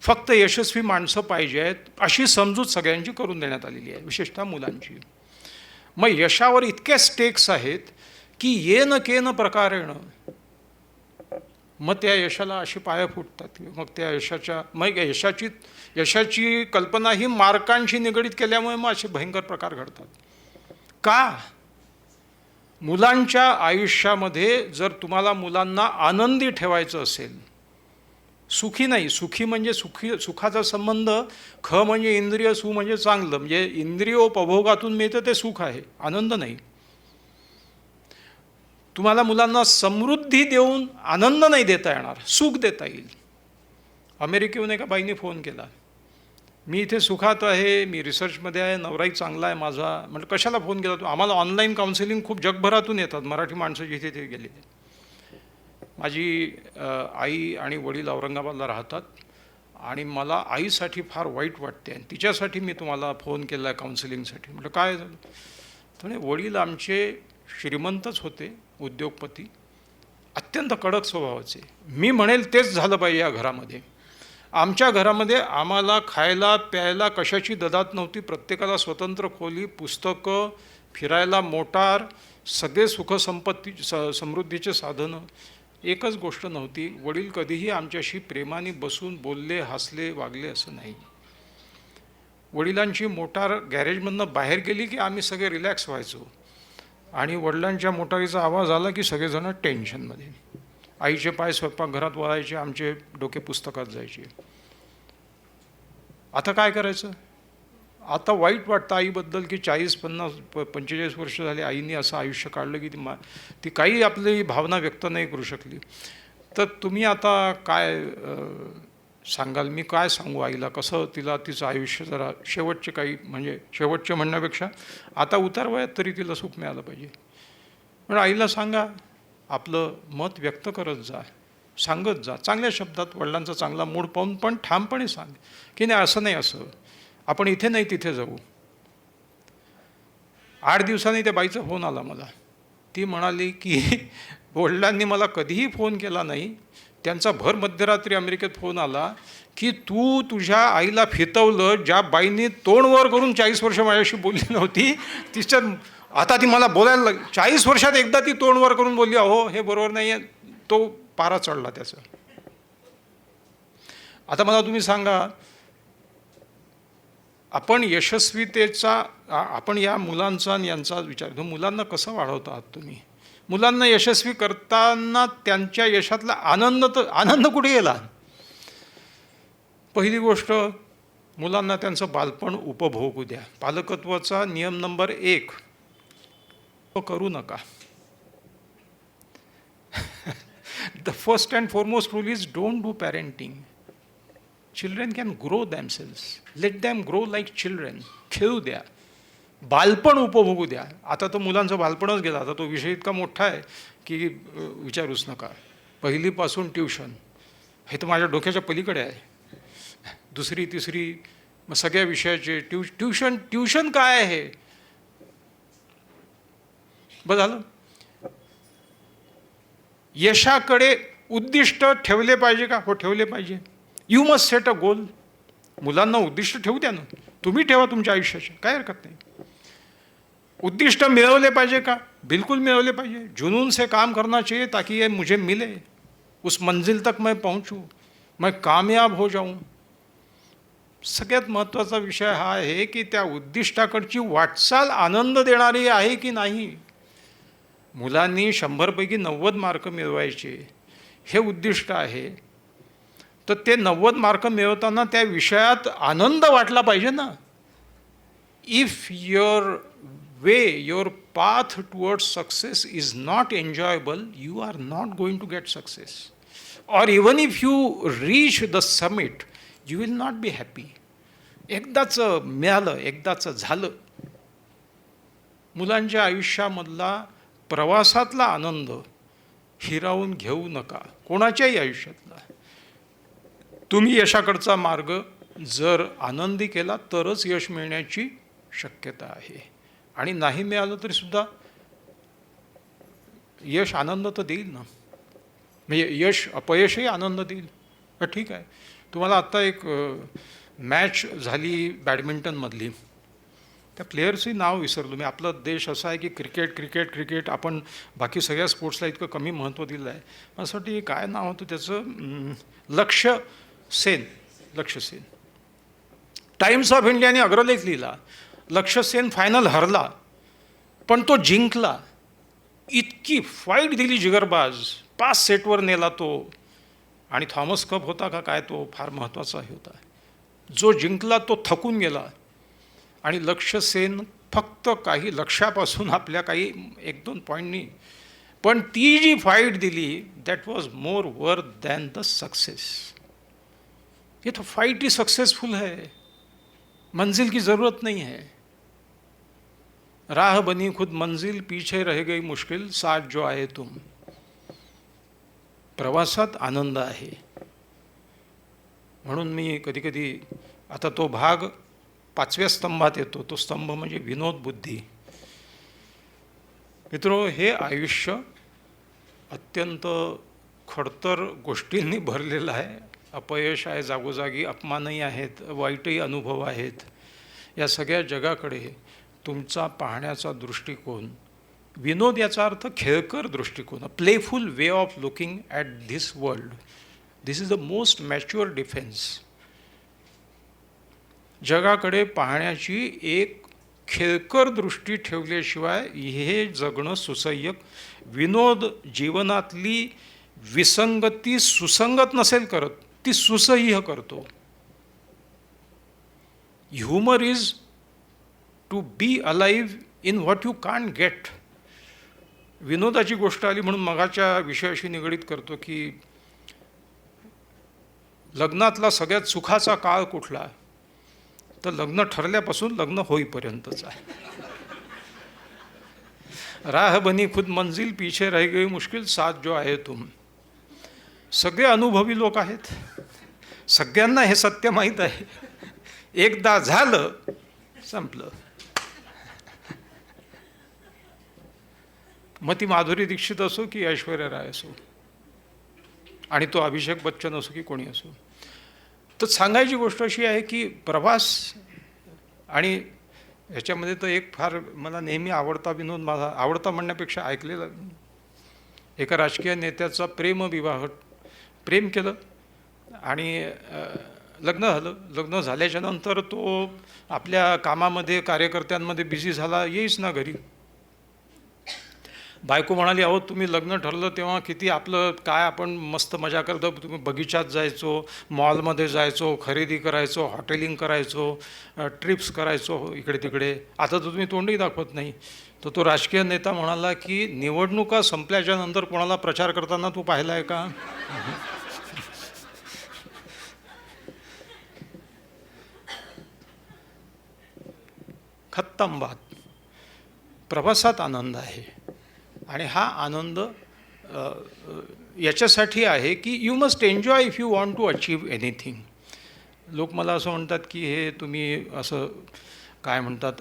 फक्त यशस्वी माणसं पाहिजे आहेत अशी समजूत सगळ्यांची करून देण्यात आलेली आहे, विशेषतः मुलांची. मग यशावर इतक्या स्टेक्स आहेत की येन केन प्रकारेण मग त्या यशाला अशी पाया फुटतात. मग त्या मग यशाची कल्पना ही मार्कांशी निगडीत केल्यामुळे मग असे भयंकर प्रकार घडतात. का? मुलांच्या आयुष्यामध्ये जर तुम्हाला मुलांना आनंदी ठेवायचं असेल, सुखी नाही, सुखी म्हणजे सुखाचा संबंध ख म्हणजे इंद्रिय, सु म्हणजे चांगलं, म्हणजे इंद्रियोपभोगातून मिळतं ते सुख आहे, आनंद नाही. तुम्हाला मुलांना समृद्धी देऊन आनंद नाही देता येणार, सुख देता येईल. अमेरिकेहून एका बाईने फोन केला, मी इथे सुखात आहे, मी रिसर्चमध्ये आहे, नवराही चांगला आहे माझा. म्हटलं कशाला फोन केला तू? आम्हाला ऑनलाईन काउन्सिलिंग खूप जगभरातून येतात, मराठी माणसं जिथे ते गेलेले. माझी आई आणि वडील औरंगाबादला राहतात आणि मला आईसाठी फार वाईट वाटते आणि तिच्यासाठी मी तुम्हाला फोन केला आहे काउन्सिलिंगसाठी. म्हटलं काय झालं? तर वडील आमचे श्रीमंतच होते, उद्योगपती, अत्यंत कडक स्वभावाचे. मी म्हणेल तेच झालं पाहिजे या घरामध्ये. आमच्या घरामध्ये आम्हाला खायला प्यायला कशाची ददात नव्हती. प्रत्येकाला स्वतंत्र खोली, पुस्तकं, फिरायला मोटार, सगळे सुखसंपत्ती समृद्धीचे साधनं. एकच गोष्ट नव्हती, वडील कधीही आमच्याशी प्रेमाने बसून बोलले, हसले, वागले असं नाही. वडिलांची मोटार गॅरेजमधनं बाहेर गेली की आम्ही सगळे रिलॅक्स व्हायचो आणि वडिलांच्या मोटारीचा आवाज आला की सगळेजण टेन्शनमध्ये. आईचे पाय स्वयंपाकघरात वळायचे, आमचे डोके पुस्तकात जायचे. आता काय करायचं? आता वाईट वाटतं आईबद्दल की 40-50-45 वर्ष झाली आईने असं आयुष्य काढलं की ती काही आपली भावना व्यक्त नाही करू शकली. तर तुम्ही आता काय सांगाल? मी काय सांगू आईला? कसं तिचं आयुष्य जरा शेवटचे म्हणण्यापेक्षा आता उतार वयात तरी तिला सुख मिळालं पाहिजे. पण आईला सांगा, आपलं मत व्यक्त करत जा, सांगत जा चांगल्या शब्दात, वडिलांचा चांगला मूड पाहून, पण ठामपणे सांग की नाही असं नाही, असं आपण इथे नाही तिथे जाऊ. 8 दिवसांनी त्या बाईचा फोन आला मला. ती म्हणाली की वडिलांनी मला कधीही फोन केला नाही, त्यांचा भर मध्यरात्री अमेरिकेत फोन आला की तू तुझ्या आईला फितवलं. ज्या बाईंनी तोंड वर करून 40 वर्ष माझ्याशी बोलली नव्हती, आता ती मला बोलायला लागली. 40 वर्षात एकदा ती तोंड वर करून बोलली, अहो हे बरोबर नाही आहे. तो पारा चढला त्याचा. आता मला तुम्ही सांगा, आपण आपण या मुलांचा आणि यांचा विचार करतो. मुलांना कसं वाढवता आहात तुम्ही? मुलांना यशस्वी करताना त्यांच्या यशातला आनंद कुठे गेला? पहिली गोष्ट, मुलांना त्यांचं बालपण उपभोगू द्या. पालकत्वाचा नियम नंबर 1, करू नका. The first and foremost rule is don't do parenting. Children can grow themselves. Let them grow like children. खेळू द्या, बालपण उपभोगू द्या. आता तर मुलांचं बालपणच गेलं. आता तो विषय इतका मोठा आहे की विचारूच नका. पहिलीपासून ट्युशन, हे तर माझ्या डोक्याच्या पलीकडे आहे. 2री 3री मग सगळ्या विषयाचे ट्युशन काय आहे? बरं झालं. यशाकडे उद्दिष्ट ठेवले पाहिजे का? हो, ठेवले पाहिजे. यू मस्ट सेट अ गोल. मुलांना उद्दिष्ट ठेवू द्या ना, तुम्ही ठेवा तुमच्या आयुष्याचे, काय हरकत नाही. उद्दिष्ट मिळवले पाहिजे का? बिल्कुल मिळवले पाहिजे. जुनून से काम करना चाहिए ताकि ये मुझे मिले, उस मंजिल तक मैं पहुंचूं, मैं कामयाब हो जाऊं. सगळ्यात महत्त्वाचा विषय हा आहे की त्या उद्दिष्टाकडची वाटचाल आनंद देणारी आहे की नाही. मुलांनी 100 पैकी 90 मार्क मिळवायचे हे उद्दिष्ट आहे, तर ते 90 मार्क मिळवताना त्या विषयात आनंद वाटला पाहिजे ना. If your path towards success is not enjoyable, you are not going to get success. Or even if you reach the summit, you will not be happy. एकदाच मिळालं, एकदाच झालं मुलांच्या आयुष्यामधला प्रवासातला आनंद हिरावून घेऊ नका, कोणाच्याही आयुष्यातला. तुम्ही यशाकडचा मार्ग जर आनंदी केला तरच यश मिळण्याची शक्यता आहे. आणि नाही मिळालं तरी सुद्धा यश आनंद तर देईल ना, म्हणजे यश अपयशही आनंद देईल. ठीक आहे. तुम्हाला आत्ता एक मॅच झाली बॅडमिंटनमधली, त्या प्लेयर्सही नाव विसरलो मी. आपला देश असा आहे की क्रिकेट क्रिकेट क्रिकेट, आपण बाकी सगळ्या स्पोर्ट्सला इतकं कमी महत्त्व दिलं आहे. असं काय नाव होतं त्याचं, लक्ष्य सेन. टाइम्स ऑफ इंडियाने अग्रलेख लिहिला, लक्ष्य सेन फायनल हरला पण तो जिंकला. इतकी फाईट दिली जिगरबाज, 5 सेटवर नेला तो. आणि थॉमस कप होता का काय, तो फार महत्त्वाचा होता. जो जिंकला तो थकून गेला. आणि लक्ष्य सेन फक्त काही लक्ष्यापासून आपल्या काही 1-2 पॉईंटनी, पण ती जी फाईट दिली that was more worth than the success. ये तो फाइट ही सक्सेसफुल है, मंजिल की ज़रूरत नहीं है. राह बनी खुद मंजिल, पीछे रह गई मुश्किल, साथ जो आए तुम. प्रवासात आनंद आहे. म्हणून मी कधी कधी, आता तो भाग 5व्या स्तंभात येतो. तो स्तंभ म्हणजे विनोद बुद्धी. मित्रो, हे आयुष्य अत्यंत खडतर गोष्टींनी भरलेलं आहे. अपयश आहे, जागोजागी अपमानही आहेत, वाईटही अनुभव आहेत. या सगळ्या जगाकडे तुमचा पाहण्याचा दृष्टिकोन, विनोद याचा अर्थ खेळकर दृष्टिकोन, a playful way of looking at this world, this is the most mature defence. जगाकडे पाहण्याची एक खेळकर दृष्टी ठेवल्याशिवाय हे जगणं सुसह्य. विनोद जीवनातली विसंगती सुसंगत नसेल करत, ती सुसह्य करतो. Humour is to be alive in what you can't get. विनोदाची गोष्ट आली म्हणून मगाच्या विषयाशी निगडीत करतो की लग्नातला सगळ्यात सुखाचा काळ कुठला, तर लग्न ठरल्यापासून लग्न होईपर्यंतचा. राह बनी खुद मंजिल, पीछे रह गई मुश्किल, साथ जो आहे तुम. सगळे अनुभवी लोक आहेत, सगळ्यांना हे सत्य माहीत आहे. एकदा झालं संपलं. मग ती माधुरी दीक्षित असो की ऐश्वर्या राय असो, आणि तो अभिषेक बच्चन असो की कोणी असो. तर सांगायची गोष्ट अशी आहे की प्रवास, आणि ह्याच्यामध्ये तर एक फार मला नेहमी आवडता विनोद, माझा आवडता म्हणण्यापेक्षा ऐकलेला, एका राजकीय नेत्याचा प्रेमविवाह, प्रेम केलं आणि लग्न झालं. लग्न झाल्याच्या नंतर तो आपल्या कामामध्ये, कार्यकर्त्यांमध्ये बिझी झाला, येईच ना घरी. बायको म्हणाली, अहो तुम्ही लग्न ठरलं तेव्हा किती आपलं काय, आपण मस्त मजा करतो, तुम्ही बगीचात जायचो, मॉलमध्ये जायचो, खरेदी करायचो, हॉटेलिंग करायचो, ट्रिप्स करायचो इकडे तिकडे. आता तर तुम्ही तोंडही दाखवत नाही. तर तो राजकीय नेता म्हणाला की निवडणुका संपल्याच्या नंतर कोणाला प्रचार करताना तू पाहिला आहे का? खत्तम बात. प्रवासात आनंद आहे, आणि हा आनंद याच्यासाठी आहे की you must enjoy if you want to achieve anything. लोक मला असं म्हणतात की हे तुम्ही असं काय म्हणतात,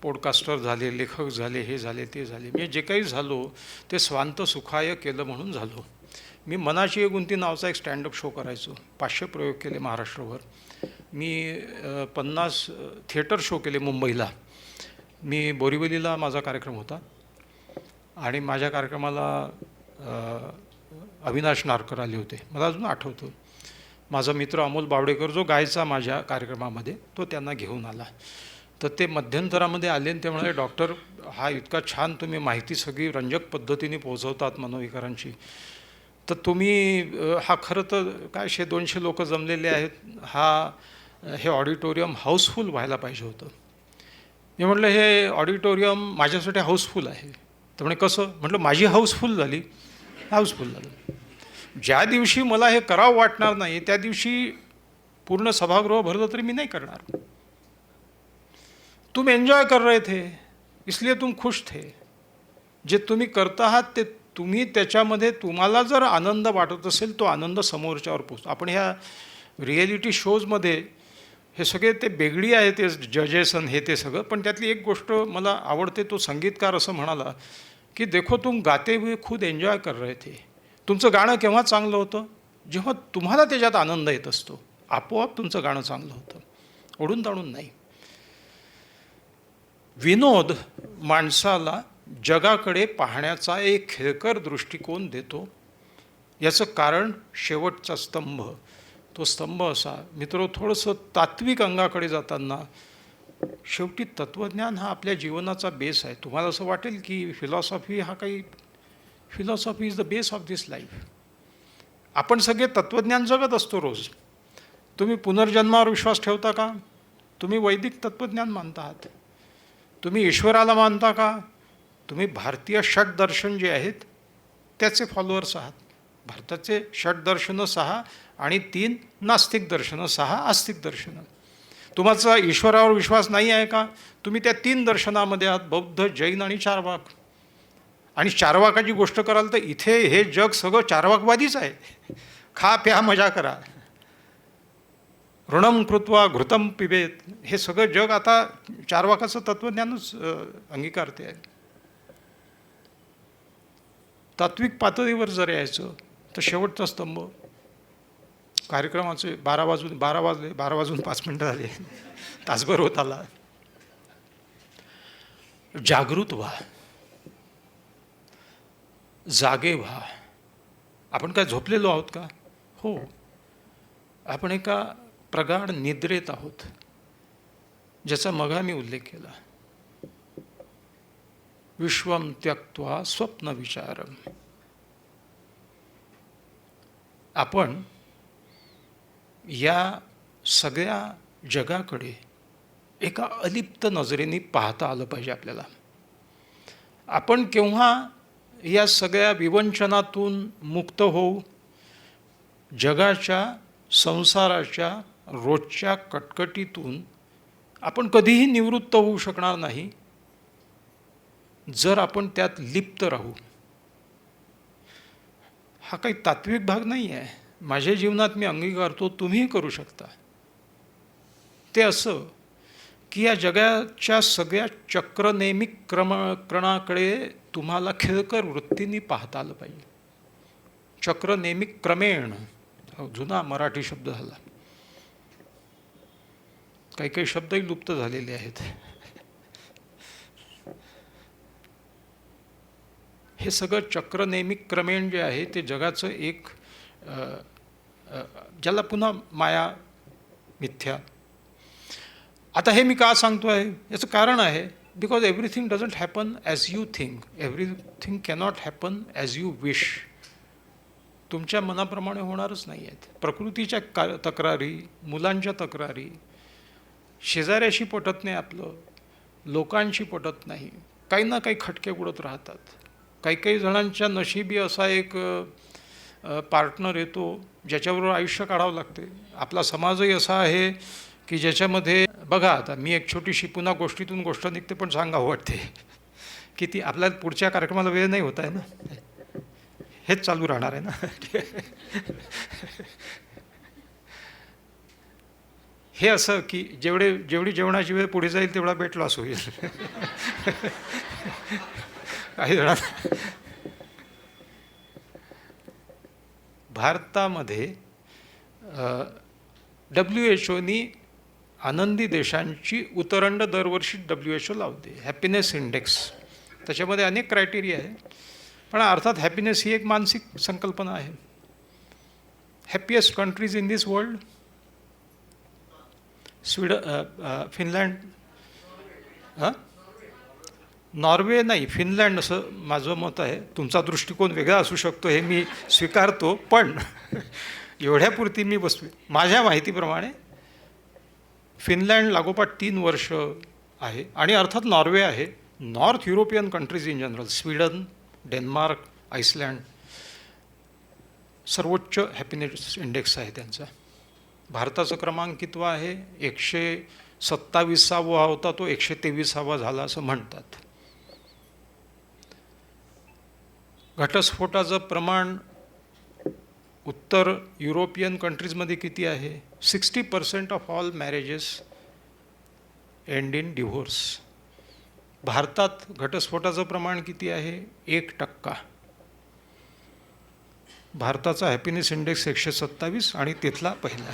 पॉडकास्टर झाले, लेखक झाले, हे झाले ते झाले. मी जे काही झालो ते स्वांत सुखाय केलं म्हणून झालो. मी मनाची एक गुंती नावाचा एक स्टँडअप शो करायचो. 500 प्रयोग केले महाराष्ट्रभर. मी 50 थिएटर शो केले मुंबईला. मी बोरिवलीला माझा कार्यक्रम होता, आणि माझ्या कार्यक्रमाला अविनाश नारकर आले होते. मला अजून आठवतं, माझा मित्र अमोल बावडेकर जो गायचा माझ्या कार्यक्रमामध्ये, तो त्यांना घेऊन आला. तर ते मध्यंतरामध्ये आले आणि ते म्हणाले, डॉक्टर हा इतका छान तुम्ही माहिती सगळी रंजक पद्धतीने पोहोचवतात मनोविकारांची, तर तुम्ही हा खरं तर काय 100-200 लोक जमलेले आहेत, हे ऑडिटोरियम हाऊसफुल व्हायला पाहिजे होतं. मी म्हटलं हे ऑडिटोरियम माझ्यासाठी हाऊसफुल आहे. तर म्हणे कसं? म्हटलं माझी हाऊसफुल झाली. हाऊसफुल झालं. ज्या दिवशी मला हे करावं वाटणार नाही त्या दिवशी पूर्ण सभागृह भरलं तरी मी नाही करणार. तुम एन्जॉय कर रहे थे, इसलिए तुम खुश थे. जे तुम्ही करत आहात ते तुम्ही त्याच्यामध्ये तुम्हाला जर आनंद वाटत असेल तो आनंद समोरच्यावर पोचतो. आपण ह्या रिॲलिटी शोजमध्ये हे सगळे ते बेगडी आहे ते जजेस आणि हे ते सगळं, पण त्यातली एक गोष्ट मला आवडते. तो संगीतकार असं म्हणाला की देखो तुम गाते हुए खुद एन्जॉय कर रहे थे. तुमचं गाणं केव्हा चांगलं होतं? जेव्हा तुम्हाला त्याच्यात आनंद येत असतो. आपोआप तुमचं गाणं चांगलं होतं, ओढून ताणून नाही. विनोद माणसाला जगाकडे पाहण्याचा एक खेळकर दृष्टिकोन देतो. याचं कारण शेवटचा स्तंभ. तो स्तंभ असा, मित्र, थोडंसं तात्विक अंगाकडे जाताना शेवटी तत्त्वज्ञान हा आपल्या जीवनाचा बेस आहे. तुम्हाला असं वाटेल की फिलॉसॉफी हा काही, philosophy is the base of this life. आपण सगळे तत्त्वज्ञान जगत असतो रोज. तुम्ही पुनर्जन्मावर विश्वास ठेवता का? तुम्ही वैदिक तत्त्वज्ञान मानता आहात. तुम्ही ईश्वराला मानता का? तुम्ही भारतीय षटदर्शन जे आहेत त्याचे फॉलोअर्स आहात. भारताचे षटदर्शनं 6 आणि 3 नास्तिक दर्शनं, 6 आस्तिक दर्शनं. तुमचा ईश्वरावर विश्वास नाही आहे का? तुम्ही त्या 3 दर्शनामध्ये आहात, बौद्ध, जैन आणि चार्वाक. आणि चार्वाकाची गोष्ट कराल तर इथे हे जग सगळं चार्वाकवादीच आहे. खा प्या मजा करा, ऋणम कृत्वा घृतम पिबेत, हे सगळं जग आता चार्वाकाचं तत्त्वज्ञानच अंगीकारते आहे. तात्विक पातळीवर जर यायचं तर शेवटचा स्तंभ. कार्यक्रमाचे 12 वाजून 5 मिनटं झाले, तासभर होत आला. जागृत व्हा, जागे व्हा. आपण काय झोपलेलो आहोत का? हो, आपण एका प्रगाढ निद्रेत आहोत, ज्याचा मघा मी उल्लेख केला. विश्वम त्यक्त्वा स्वप्न विचारम. आपण या सगळ्या जगाकडे एका अलिप्त नजरेने पाहता आलं पाहिजे आपल्याला. आपण केव्हा या सगळ्या विवंचनातून मुक्त होऊ? जगाच्या, संसाराच्या रोजच्या कटकटीतून आपण कधीही निवृत्त होऊ शकणार नाही जर आपण त्यात लिप्त राहू. हा काही तात्विक भाग नाही आहे. माझ्या जीवनात मी अंगीकारतो, तुम्हीही करू शकता. ते असं की या जगाच्या सगळ्या चक्रनेमिक क्रणाकडे तुम्हाला खेळकर वृत्तीने पाहता आलं पाहिजे. चक्रनेमिक क्रमेण, जुना मराठी शब्द झाला. काही काही शब्दही लुप्त झालेले आहेत. हे सगळं चक्रनेमिक क्रमेण जे आहे ते जगाचं एक, ज्याला पुन्हा माया, मिथ्या. आता हे मी का सांगतो आहे? याचं कारण आहे because everything doesn't happen as you think. Everything cannot happen as you wish. तुमच्या मनाप्रमाणे होणारच नाही आहेत. प्रकृतीच्या तक्रारी, मुलांच्या तक्रारी, शेजाऱ्याशी पटत नाही आपलं, लोकांशी पटत नाही, काही ना काही खटके उडत राहतात. काही काही जणांच्या नशिबी असा एक पार्टनर येतो ज्याच्याबरोबर आयुष्य काढावं लागते. आपला समाजही असा आहे की ज्याच्यामध्ये, बघा आता मी एक छोटीशी पुन्हा गोष्टीतून गोष्ट निघते पण सांगावं वाटते की ती आपल्याला पुढच्या कार्यक्रमाला वेळ नाही होत आहे ना, हेच चालू राहणार आहे ना. हे असं की जेवढी जेवणाची वेळ पुढे जाईल तेवढा वेट लॉस होईल. काही जणांना भारतामध्ये WHO आनंदी देशांची उतरंड दरवर्षी WHO लावते, हॅपीनेस इंडेक्स. त्याच्यामध्ये अनेक क्रायटेरिया आहे, पण अर्थात हॅपीनेस ही एक मानसिक संकल्पना आहे. Happiest countries in this world, Finland, Norway नाही, फिनलँड असं माझं मत आहे. तुमचा दृष्टिकोन वेगळा असू शकतो हे मी स्वीकारतो, पण एवढ्यापुरती मी बसलो. माझ्या माहितीप्रमाणे फिनलँड लागोपाठ 3 वर्ष आहे, आणि अर्थात नॉर्वे आहे. North European countries in general, Sweden, Denmark, Iceland, सर्वोच्च हॅपीनेस इंडेक्स आहे त्यांचा. भारताचा क्रमांक कितवा आहे? 127वा होता, तो 123वा झाला असं म्हणतात. घटस्फोटाचं प्रमाण उत्तर युरोपियन कंट्रीजमध्ये किती आहे? 60% of all marriages and in divorce. भारतात घटस्फोटाचं प्रमाण किती आहे? 1%. भारताचा हॅपीनेस इंडेक्स 127 आणि तिथला पहिला.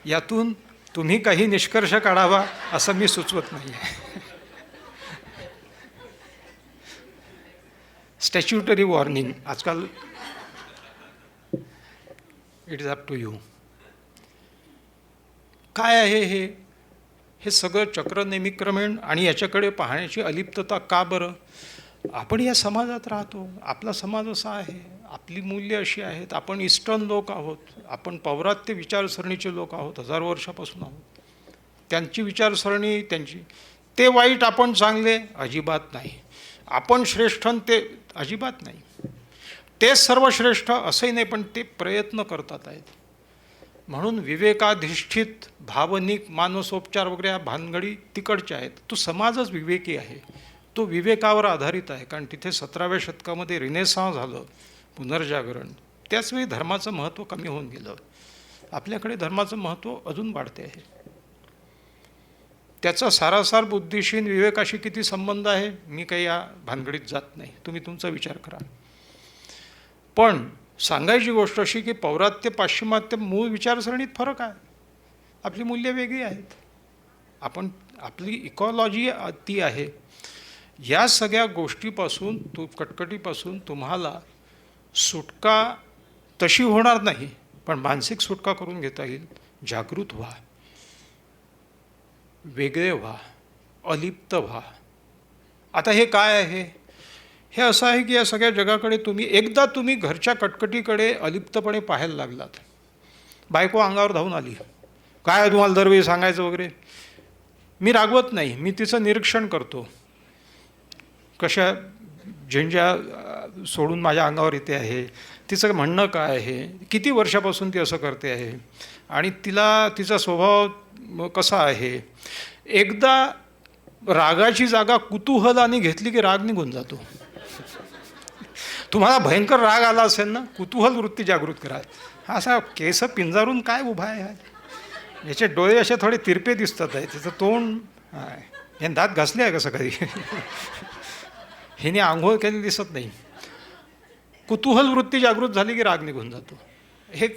यातून तुम्ही काही निष्कर्ष काढावा असं मी सुचवत नाही आहे. स्टॅच्युटरी वॉर्निंग आजकाल, it is up to you. काय आहे हे? हे सगळं चक्र नेमिक्रमण आणि याच्याकडे पाहण्याची अलिप्तता का बरं? आपण या समाजात राहतो, आपला समाज असा आहे, आपली मूल्य अशी आहेत, आपण ईस्टर्न लोक आहोत, आपण पौरात्य विचारसरणीचे लोक आहोत, हजारो वर्षापासून आहोत. त्यांची विचारसरणी त्यांची, ते वाईट आपण चांगले अजिबात नाही, आपण श्रेष्ठ ते अजिबात नाही, ते सर्वश्रेष्ठ असंही नाही, पण ते प्रयत्न करतात आहेत. म्हणून विवेकाधिष्ठित भावनिक मानसोपचार वगैरे या भानगडी तिकडच्या आहेत. तो समाजच विवेकी आहे, तो विवेकावर आधारित आहे. कारण तिथे 17व्या शतकामध्ये रिनेसाँ झालं, पुनर्जागरण. त्याचवेळी धर्माचं महत्त्व कमी होऊन गेलं. आपल्याकडे धर्माचं महत्त्व अजून वाढते आहे. त्याचा सारासार बुद्धीशी विवेकाशी किती संबंध आहे मी काही या भानगडीत जात नाही, तुम्ही तुमचा विचार करा. पण सांगायची गोष्ट अशी की पौरात्य पाश्चिमात्य मूळ विचारसरणीत फरक आहे. आपली मूल्य वेगळी आहेत, आपली इकॉलॉजी ती आहे. या सगळ्या गोष्टीपासून कटकटीपासून तुम्हाला सुटका तशी होणार नाही, पण मानसिक सुटका करून घेता येईल. जागृत व्हा, वेगळे व्हा, अलिप्त व्हा. आता हे काय आहे? हे असं आहे की या सगळ्या जगाकडे एकदा तुम्ही घरच्या कटकटीकडे अलिप्तपणे पाहायला लागलात. बायको अंगावर धावून आली, काय तुम्हाला दरवेळी सांगायचं वगैरे. मी रागवत नाही, मी तिचं निरीक्षण करतो. कशा झेंज्या सोडून माझ्या अंगावर येते आहे, तिचं म्हणणं काय आहे, किती वर्षापासून ती असं करते आहे, आणि तिचा स्वभाव कसा आहे. एकदा रागाची जागा कुतूहलाने घेतली की राग निघून जातो. तुम्हाला भयंकर राग आला असेल ना, कुतूहल वृत्ती जागृत करा. हा असा केस पिंजारून काय उभा आहे, याचे डोळे असे थोडे तिरपे दिसतात आहे, त्याचं तोंड हे दात घासले आहे कसं कधी, हिने आंघोळ केली दिसत नाही. कुतूहल वृत्ती जागृत झाली की राग निघून जातो. हे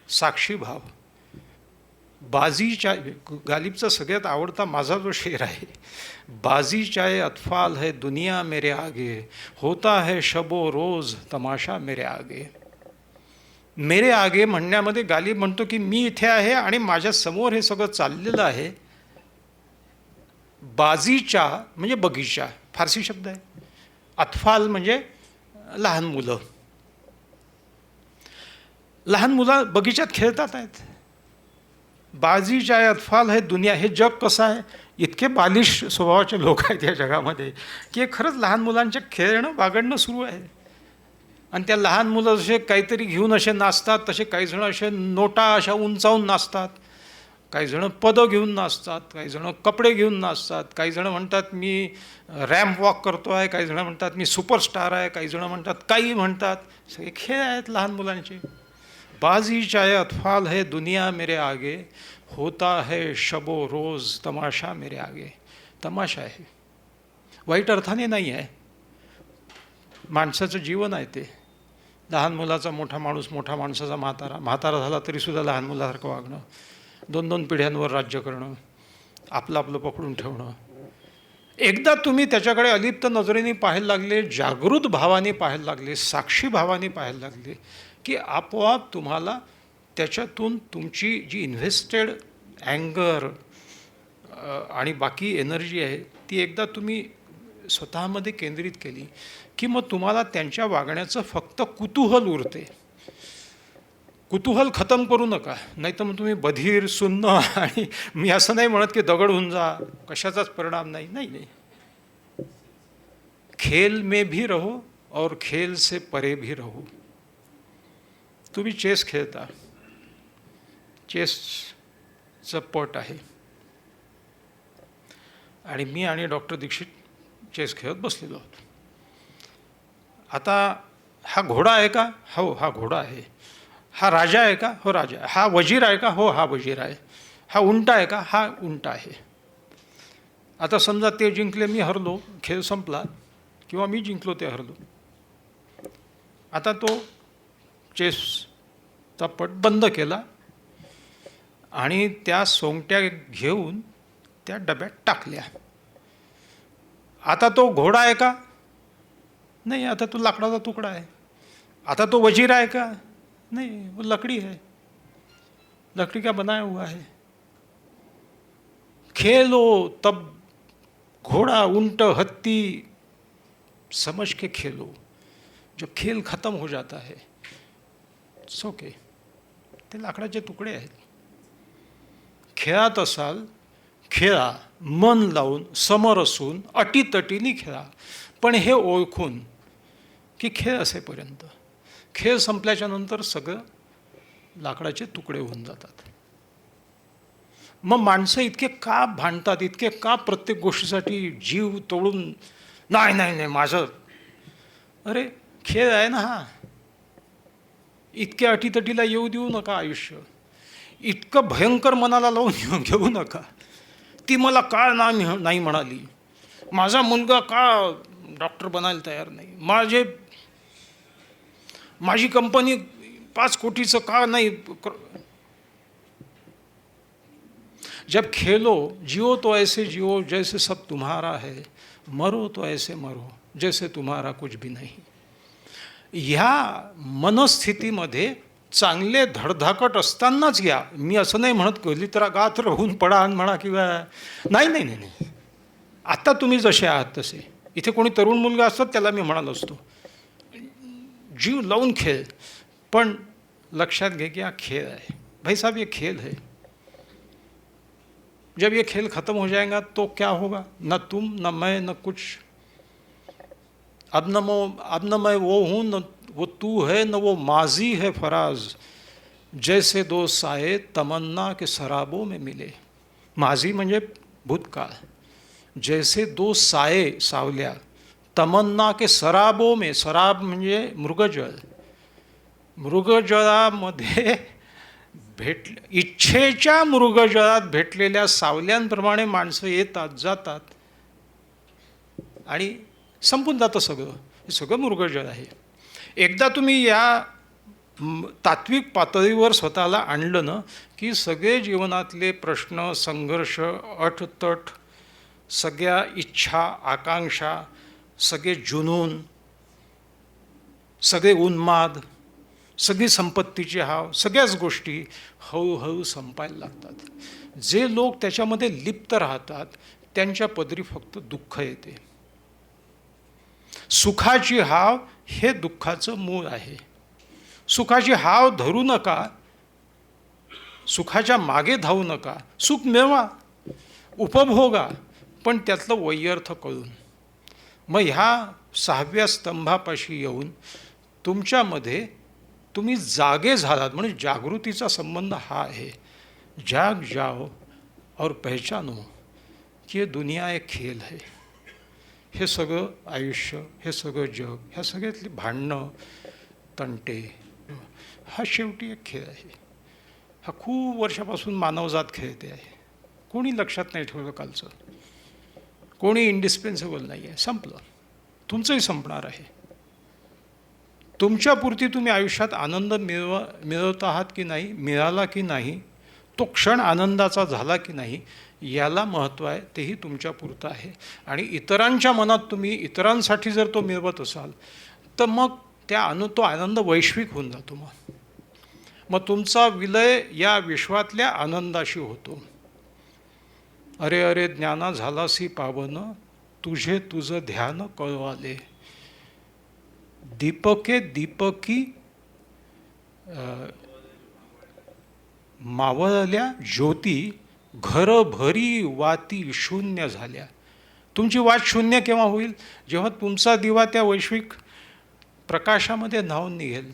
साक्षी भाव. बाजी चाय, गालिबचा सगळ्यात आवडता माझा जो शेर आहे, बाजी चाय अतफाल है दुनिया मेरे आगे, होता है शबो रोज तमाशा मेरे आगे. मेरे आगे म्हणण्यामध्ये गालिब म्हणतो की मी इथे आहे आणि माझ्या समोर हे सगळं चाललेलं आहे. बाजीचा म्हणजे बगीचा, फारसी शब्द आहे. अतफाल म्हणजे लहान मुलं. लहान मुलं बगीचात खेळतात आहेत. बाजी चाय अतफाल है दुनिया. हे जग कसं आहे, इतके बालिश स्वभावाचे लोक आहेत या जगामध्ये की खरंच लहान मुलांच्या खेळणं वागणं सुरू आहे. आणि त्या लहान मुलं जसे काहीतरी घेऊन असे नाचतात, तसे काही जण असे नोटा अशा उंचावून नाचतात, काही जण पदं घेऊन नाचतात, काही जण कपडे घेऊन नाचतात, काही जण म्हणतात मी रॅम्प वॉक करतो आहे, काही जण म्हणतात मी सुपरस्टार आहे, काही जण म्हणतात काही म्हणतात. सगळे खेळ आहेत लहान मुलांचे. बाजी चाहे अतफाल है दुनिया मेरे आगे, होता है शबो रोज तमाशा मेरे आगे. तमाशा आहे, वाईट अर्थाने नाही आहे. माणसाचं जीवन आहे ते. लहान मुलाचा मोठा माणूस, मोठा माणसाचा म्हातारा झाला तरीसुद्धा लहान मुलासारखं वागणं, 2-2 पिढ्यांवर राज्य करणं, आपलं पकडून ठेवणं. एकदा तुम्ही त्याच्याकडे अलिप्त नजरेने पाहायला लागले, जागृत भावाने पाहायला लागले, साक्षी भावाने पाहायला लागले की आपोआप तुम्हाला त्याच्यातून तुमची जी इन्व्हेस्टेड अँगर आणि बाकी एनर्जी आहे ती एकदा तुम्ही स्वतःमध्ये केंद्रित केली की मग तुम्हाला त्यांच्या वागण्याचं फक्त कुतूहल उरते. कुतूहल खतम करू नका, नाही तर मग तुम्ही बधीर सुन्न. आणि मी असं नाही म्हणत की दगड होऊन जा, कशाचाच परिणाम नाही. नाही, खेल में भी रहो और खेल से परे भी रहो. तुम्ही चेस खेळता, चेसचं पट आहे, आणि मी आणि डॉक्टर दीक्षित चेस खेळत बसलेलो आहोत. आता हा घोडा आहे का? हो, हा घोडा आहे. हा राजा आहे का? हो, राजा आहे. हा वजीर आहे का? हो, हा वजीर आहे. हा उंट आहे का? हा उंट आहे. आता समजा ते जिंकले, मी हरलो, खेळ संपला, किंवा मी जिंकलो, ते हरलो. आता तो चेसचा पट बंद केला आणि त्या सोंगट्या घेऊन त्या डब्यात टाकल्या. आता तो घोडा आहे का? नहीं, आता तो लाकडाचा तुकडा आहे. आता तो वजीर आहे का? नहीं, वो लकड़ी है, लकड़ी का बनाया हुआ है. खेलो तब घोड़ा ऊंट हत्ती समझ के खेलो. जब खेल खत्म हो जाता है, इट्स ओके, ते लाकडाचे तुकडे आहेत. खेळात असाल, खेळा, मन लावून, समरसून, अटीतटीने खेळा, पण हे ओळखून की खेळ असेपर्यंत, खेळ संपल्याच्या नंतर सगळं लाकडाचे तुकडे होऊन जातात. मग माणसं इतके का भांडतात, इतके का प्रत्येक गोष्टीसाठी जीव तोडून, नाही नाही नाही माझं, अरे खेळ आहे ना हा, इतक्या अटीतटीला येऊ देऊ नका. आयुष्य इतकं भयंकर मनाला लावून घेऊ नका. ती मला का नाही म्हणाली, माझा मुलगा का डॉक्टर बनायला तयार नाही, माझी कंपनी 5 कोटीचं का नाही. जब खेलो, जियो तो ऐसे जियो जैसे सब तुम्हारा है, मरो तो ऐसे मरो जैसे तुम्हारा कुछ भी नहीं. ह्या मनस्थितीमध्ये चांगले धडधाकट असतानाच या. मी असं नाही म्हणत कधी तर गात राहून पडा आणि म्हणा किंवा नाही नाही नाही नाही, आत्ता तुम्ही जसे आहात तसे. इथे कोणी तरुण मुलगा असतात त्याला मी म्हणालो असतो, जीव लावून खेळ, पण लक्षात घे कि हा खेल है भाई साहब, ये खेल है. जब ये खेल खत्म हो जाएगा तो क्या होगा? न तुम, न मैं, न कुछ. अब न मैं वो हूँ, न वो तू है, न वो माजी है फराज. जैसे दो साये तमन्ना के शराबों में मिले. माजी म्हणजे भूतकाळ. जैसे दो साये, सावल्या, तमन्ना के शराबों में, शराब म्हणजे मृगजळ, मृगजळामध्ये इच्छेच्या मृगजळात भेटलेल्या सावल्यांप्रमाणे माणसं येतात जातात आणि संपून जातं सगळं. हे सगळं मृगजळ आहे. एकदा तुम्ही या तात्विक पातळीवर स्वतःला आणलं ना की सगळे जीवनातले प्रश्न, संघर्ष, अटतट, सगळ्या इच्छा, आकांक्षा, सगळे जुनून, सगळे उन्माद, सगळी संपत्तीची हाव, सगळ्याच गोष्टी हळूहळू संपायला लागतात. जे लोक त्याच्यामध्ये लिप्त राहतात त्यांच्या पदरी फक्त दुःख येते. सुखाची हाव हे दुःखाचं मूळ आहे. सुखाची हाव धरू नका, सुखाच्या मागे धावू नका. सुख मिळवा, उपभोगा, पण त्यातलं वैयर्थ कळून. मग ह्या 6व्या स्तंभापाशी येऊन तुमच्यामध्ये तुम्ही जागे झालात, म्हणजे जागृतीचा संबंध हा आहे. जाग जाओ और पहचानो की ये दुनिया एक खेल है. हे सगळं आयुष्य, हे सगळं जग, ह्या सगळ्यातली भांडणं, तंटे, हा शेवटी एक खेळ आहे. हा खूप वर्षापासून मानवजात खेळते आहे. कोणी लक्षात नाही ठेवलं कालचं, कोणी इंडिस्पेन्सिबल नाही आहे. संपलं, तुमचंही संपणार आहे. तुमच्यापुरती तुम्ही आयुष्यात आनंद मिळवत आहात की नाही, मिळाला की नाही, तो क्षण आनंदाचा झाला की नाही, याला महत्त्व आहे. तेही तुमच्यापुरतं आहे. आणि इतरांच्या मनात तुम्ही इतरांसाठी जर तो मिळवत असाल तर मग तो आनंद वैश्विक होऊन जातो. मग तुमचा विलय या विश्वातल्या आनंदाशी होतो. अरे अरे ज्ञाना झालासी पावन, तुझे तुझं ध्यान कळवाले. दीपके दीपकी मावळल्या ज्योती, घरभरी वाती शून्य झाल्या. तुमची वाट शून्य केव्हा होईल? जेव्हा तुमचा दिवा त्या वैश्विक प्रकाशामध्ये न्हावून निघेल.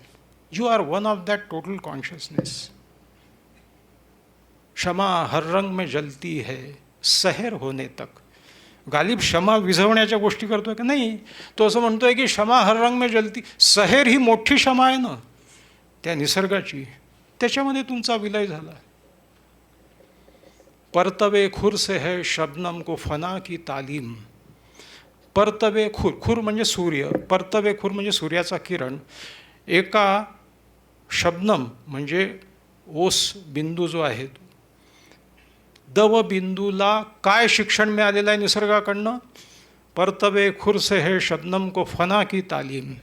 You are one of that total consciousness. क्षमा हर रंग में जलती है सहर होने तक, गालिब क्षमा विझवण्याच्या गोष्टी करतोय का? नाही. तो असं म्हणतोय की क्षमा हर रंग में जलती. सहेर ही मोठी क्षमा आहे ना त्या निसर्गाची, त्याच्यामध्ये तुमचा विलय झाला. परतवे खुर से है शबनम को फना की तालीम. परतवे खुर, खुर म्हणजे सूर्य, परतवे खुर म्हणजे सूर्याचा किरण. एका शबनम म्हणजे ओस बिंदू जो आहे, दव बिंदूला काय शिक्षण मिळालेलं आहे निसर्गाकडनं? परतवे खुर से है शबनम को फना की तालीम.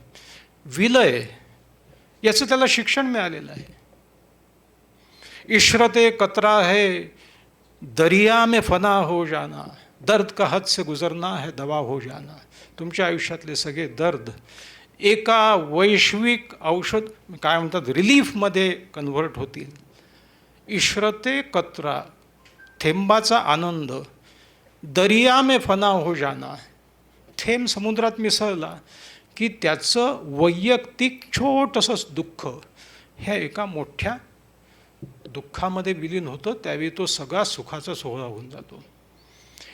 विलय, याचं त्याला शिक्षण मिळालेलं आहे. इशरते कतरा है दरिया में फना हो जाना, दर्द का हद से गुजरना है दवा हो जाना. तुमच्या आयुष्यातले सगळे दर्द एका वैश्विक औषध काय म्हणतात रिलीफमध्ये कन्व्हर्ट होतील. इशरते कतरा, थेंबाचा आनंद, दरिया में फना हो जाना, थेंब समुद्रात मिसळला की त्याचं वैयक्तिक छोटंसंच दुःख ह्या एका मोठ्या दुःखामध्ये विलीन होतं. त्यावेळी तो सगळा सुखाचा सोहळा होऊन जातो.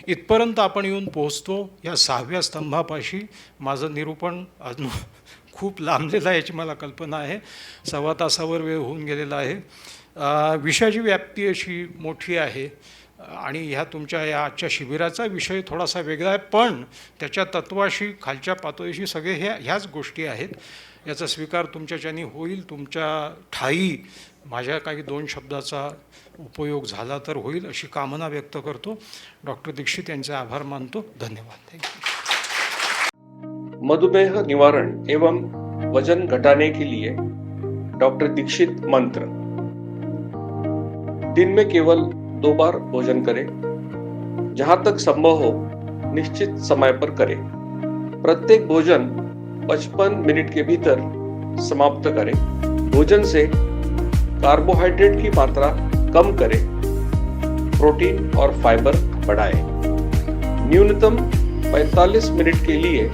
इथपर्यंत आपण येऊन पोहोचतो. या 6व्या स्तंभापाशी माझं निरूपण अजून खूप लांबलेलं आहे याची मला कल्पना आहे. 1.25 तासावर वेळ होऊन गेलेला आहे. विषयाची व्याप्ती अशी मोठी आहे आणि ह्या तुमच्या या आजच्या शिबिराचा विषय थोडासा वेगळा आहे, पण त्याच्या तत्वाशी खालच्या पातळीशी सगळे ह्याच गोष्टी आहेत. याचा स्वीकार तुमच्याच्यानी होईल. तुमच्या ठायी माझ्या काही 2 शब्दाचा उपयोग झाला तर होईल अशी कामना व्यक्त करतो. डॉक्टर दीक्षित यांचे आभार मानतो. धन्यवाद. थँक्यू. मधुमेह निवारण एवं वजन घटाने के लिए डॉक्टर दीक्षित मंत्र. दिन में केवल 2 बार भोजन करें. जहां तक संभव हो निश्चित समय पर करें. प्रत्येक भोजन 55 मिनट के भीतर समाप्त करें. भोजन से कार्बोहाइड्रेट की मात्रा कम करें. प्रोटीन और फाइबर बढ़ाएं. न्यूनतम 45 मिनट के लिए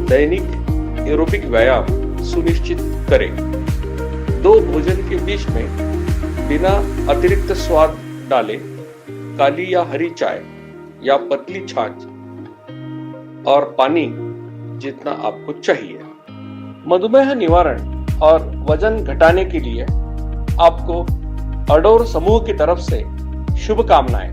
दैनिक एरोबिक व्यायाम सुनिश्चित करें. 2 भोजन के बीच में बिना अतिरिक्त स्वाद डाले काली या हरी चाय या पतली छाछ और पानी जितना आपको चाहिए. मधुमेह निवारण और वजन घटाने के लिए आपको अडोर समूह की तरफ से शुभकामनाएं.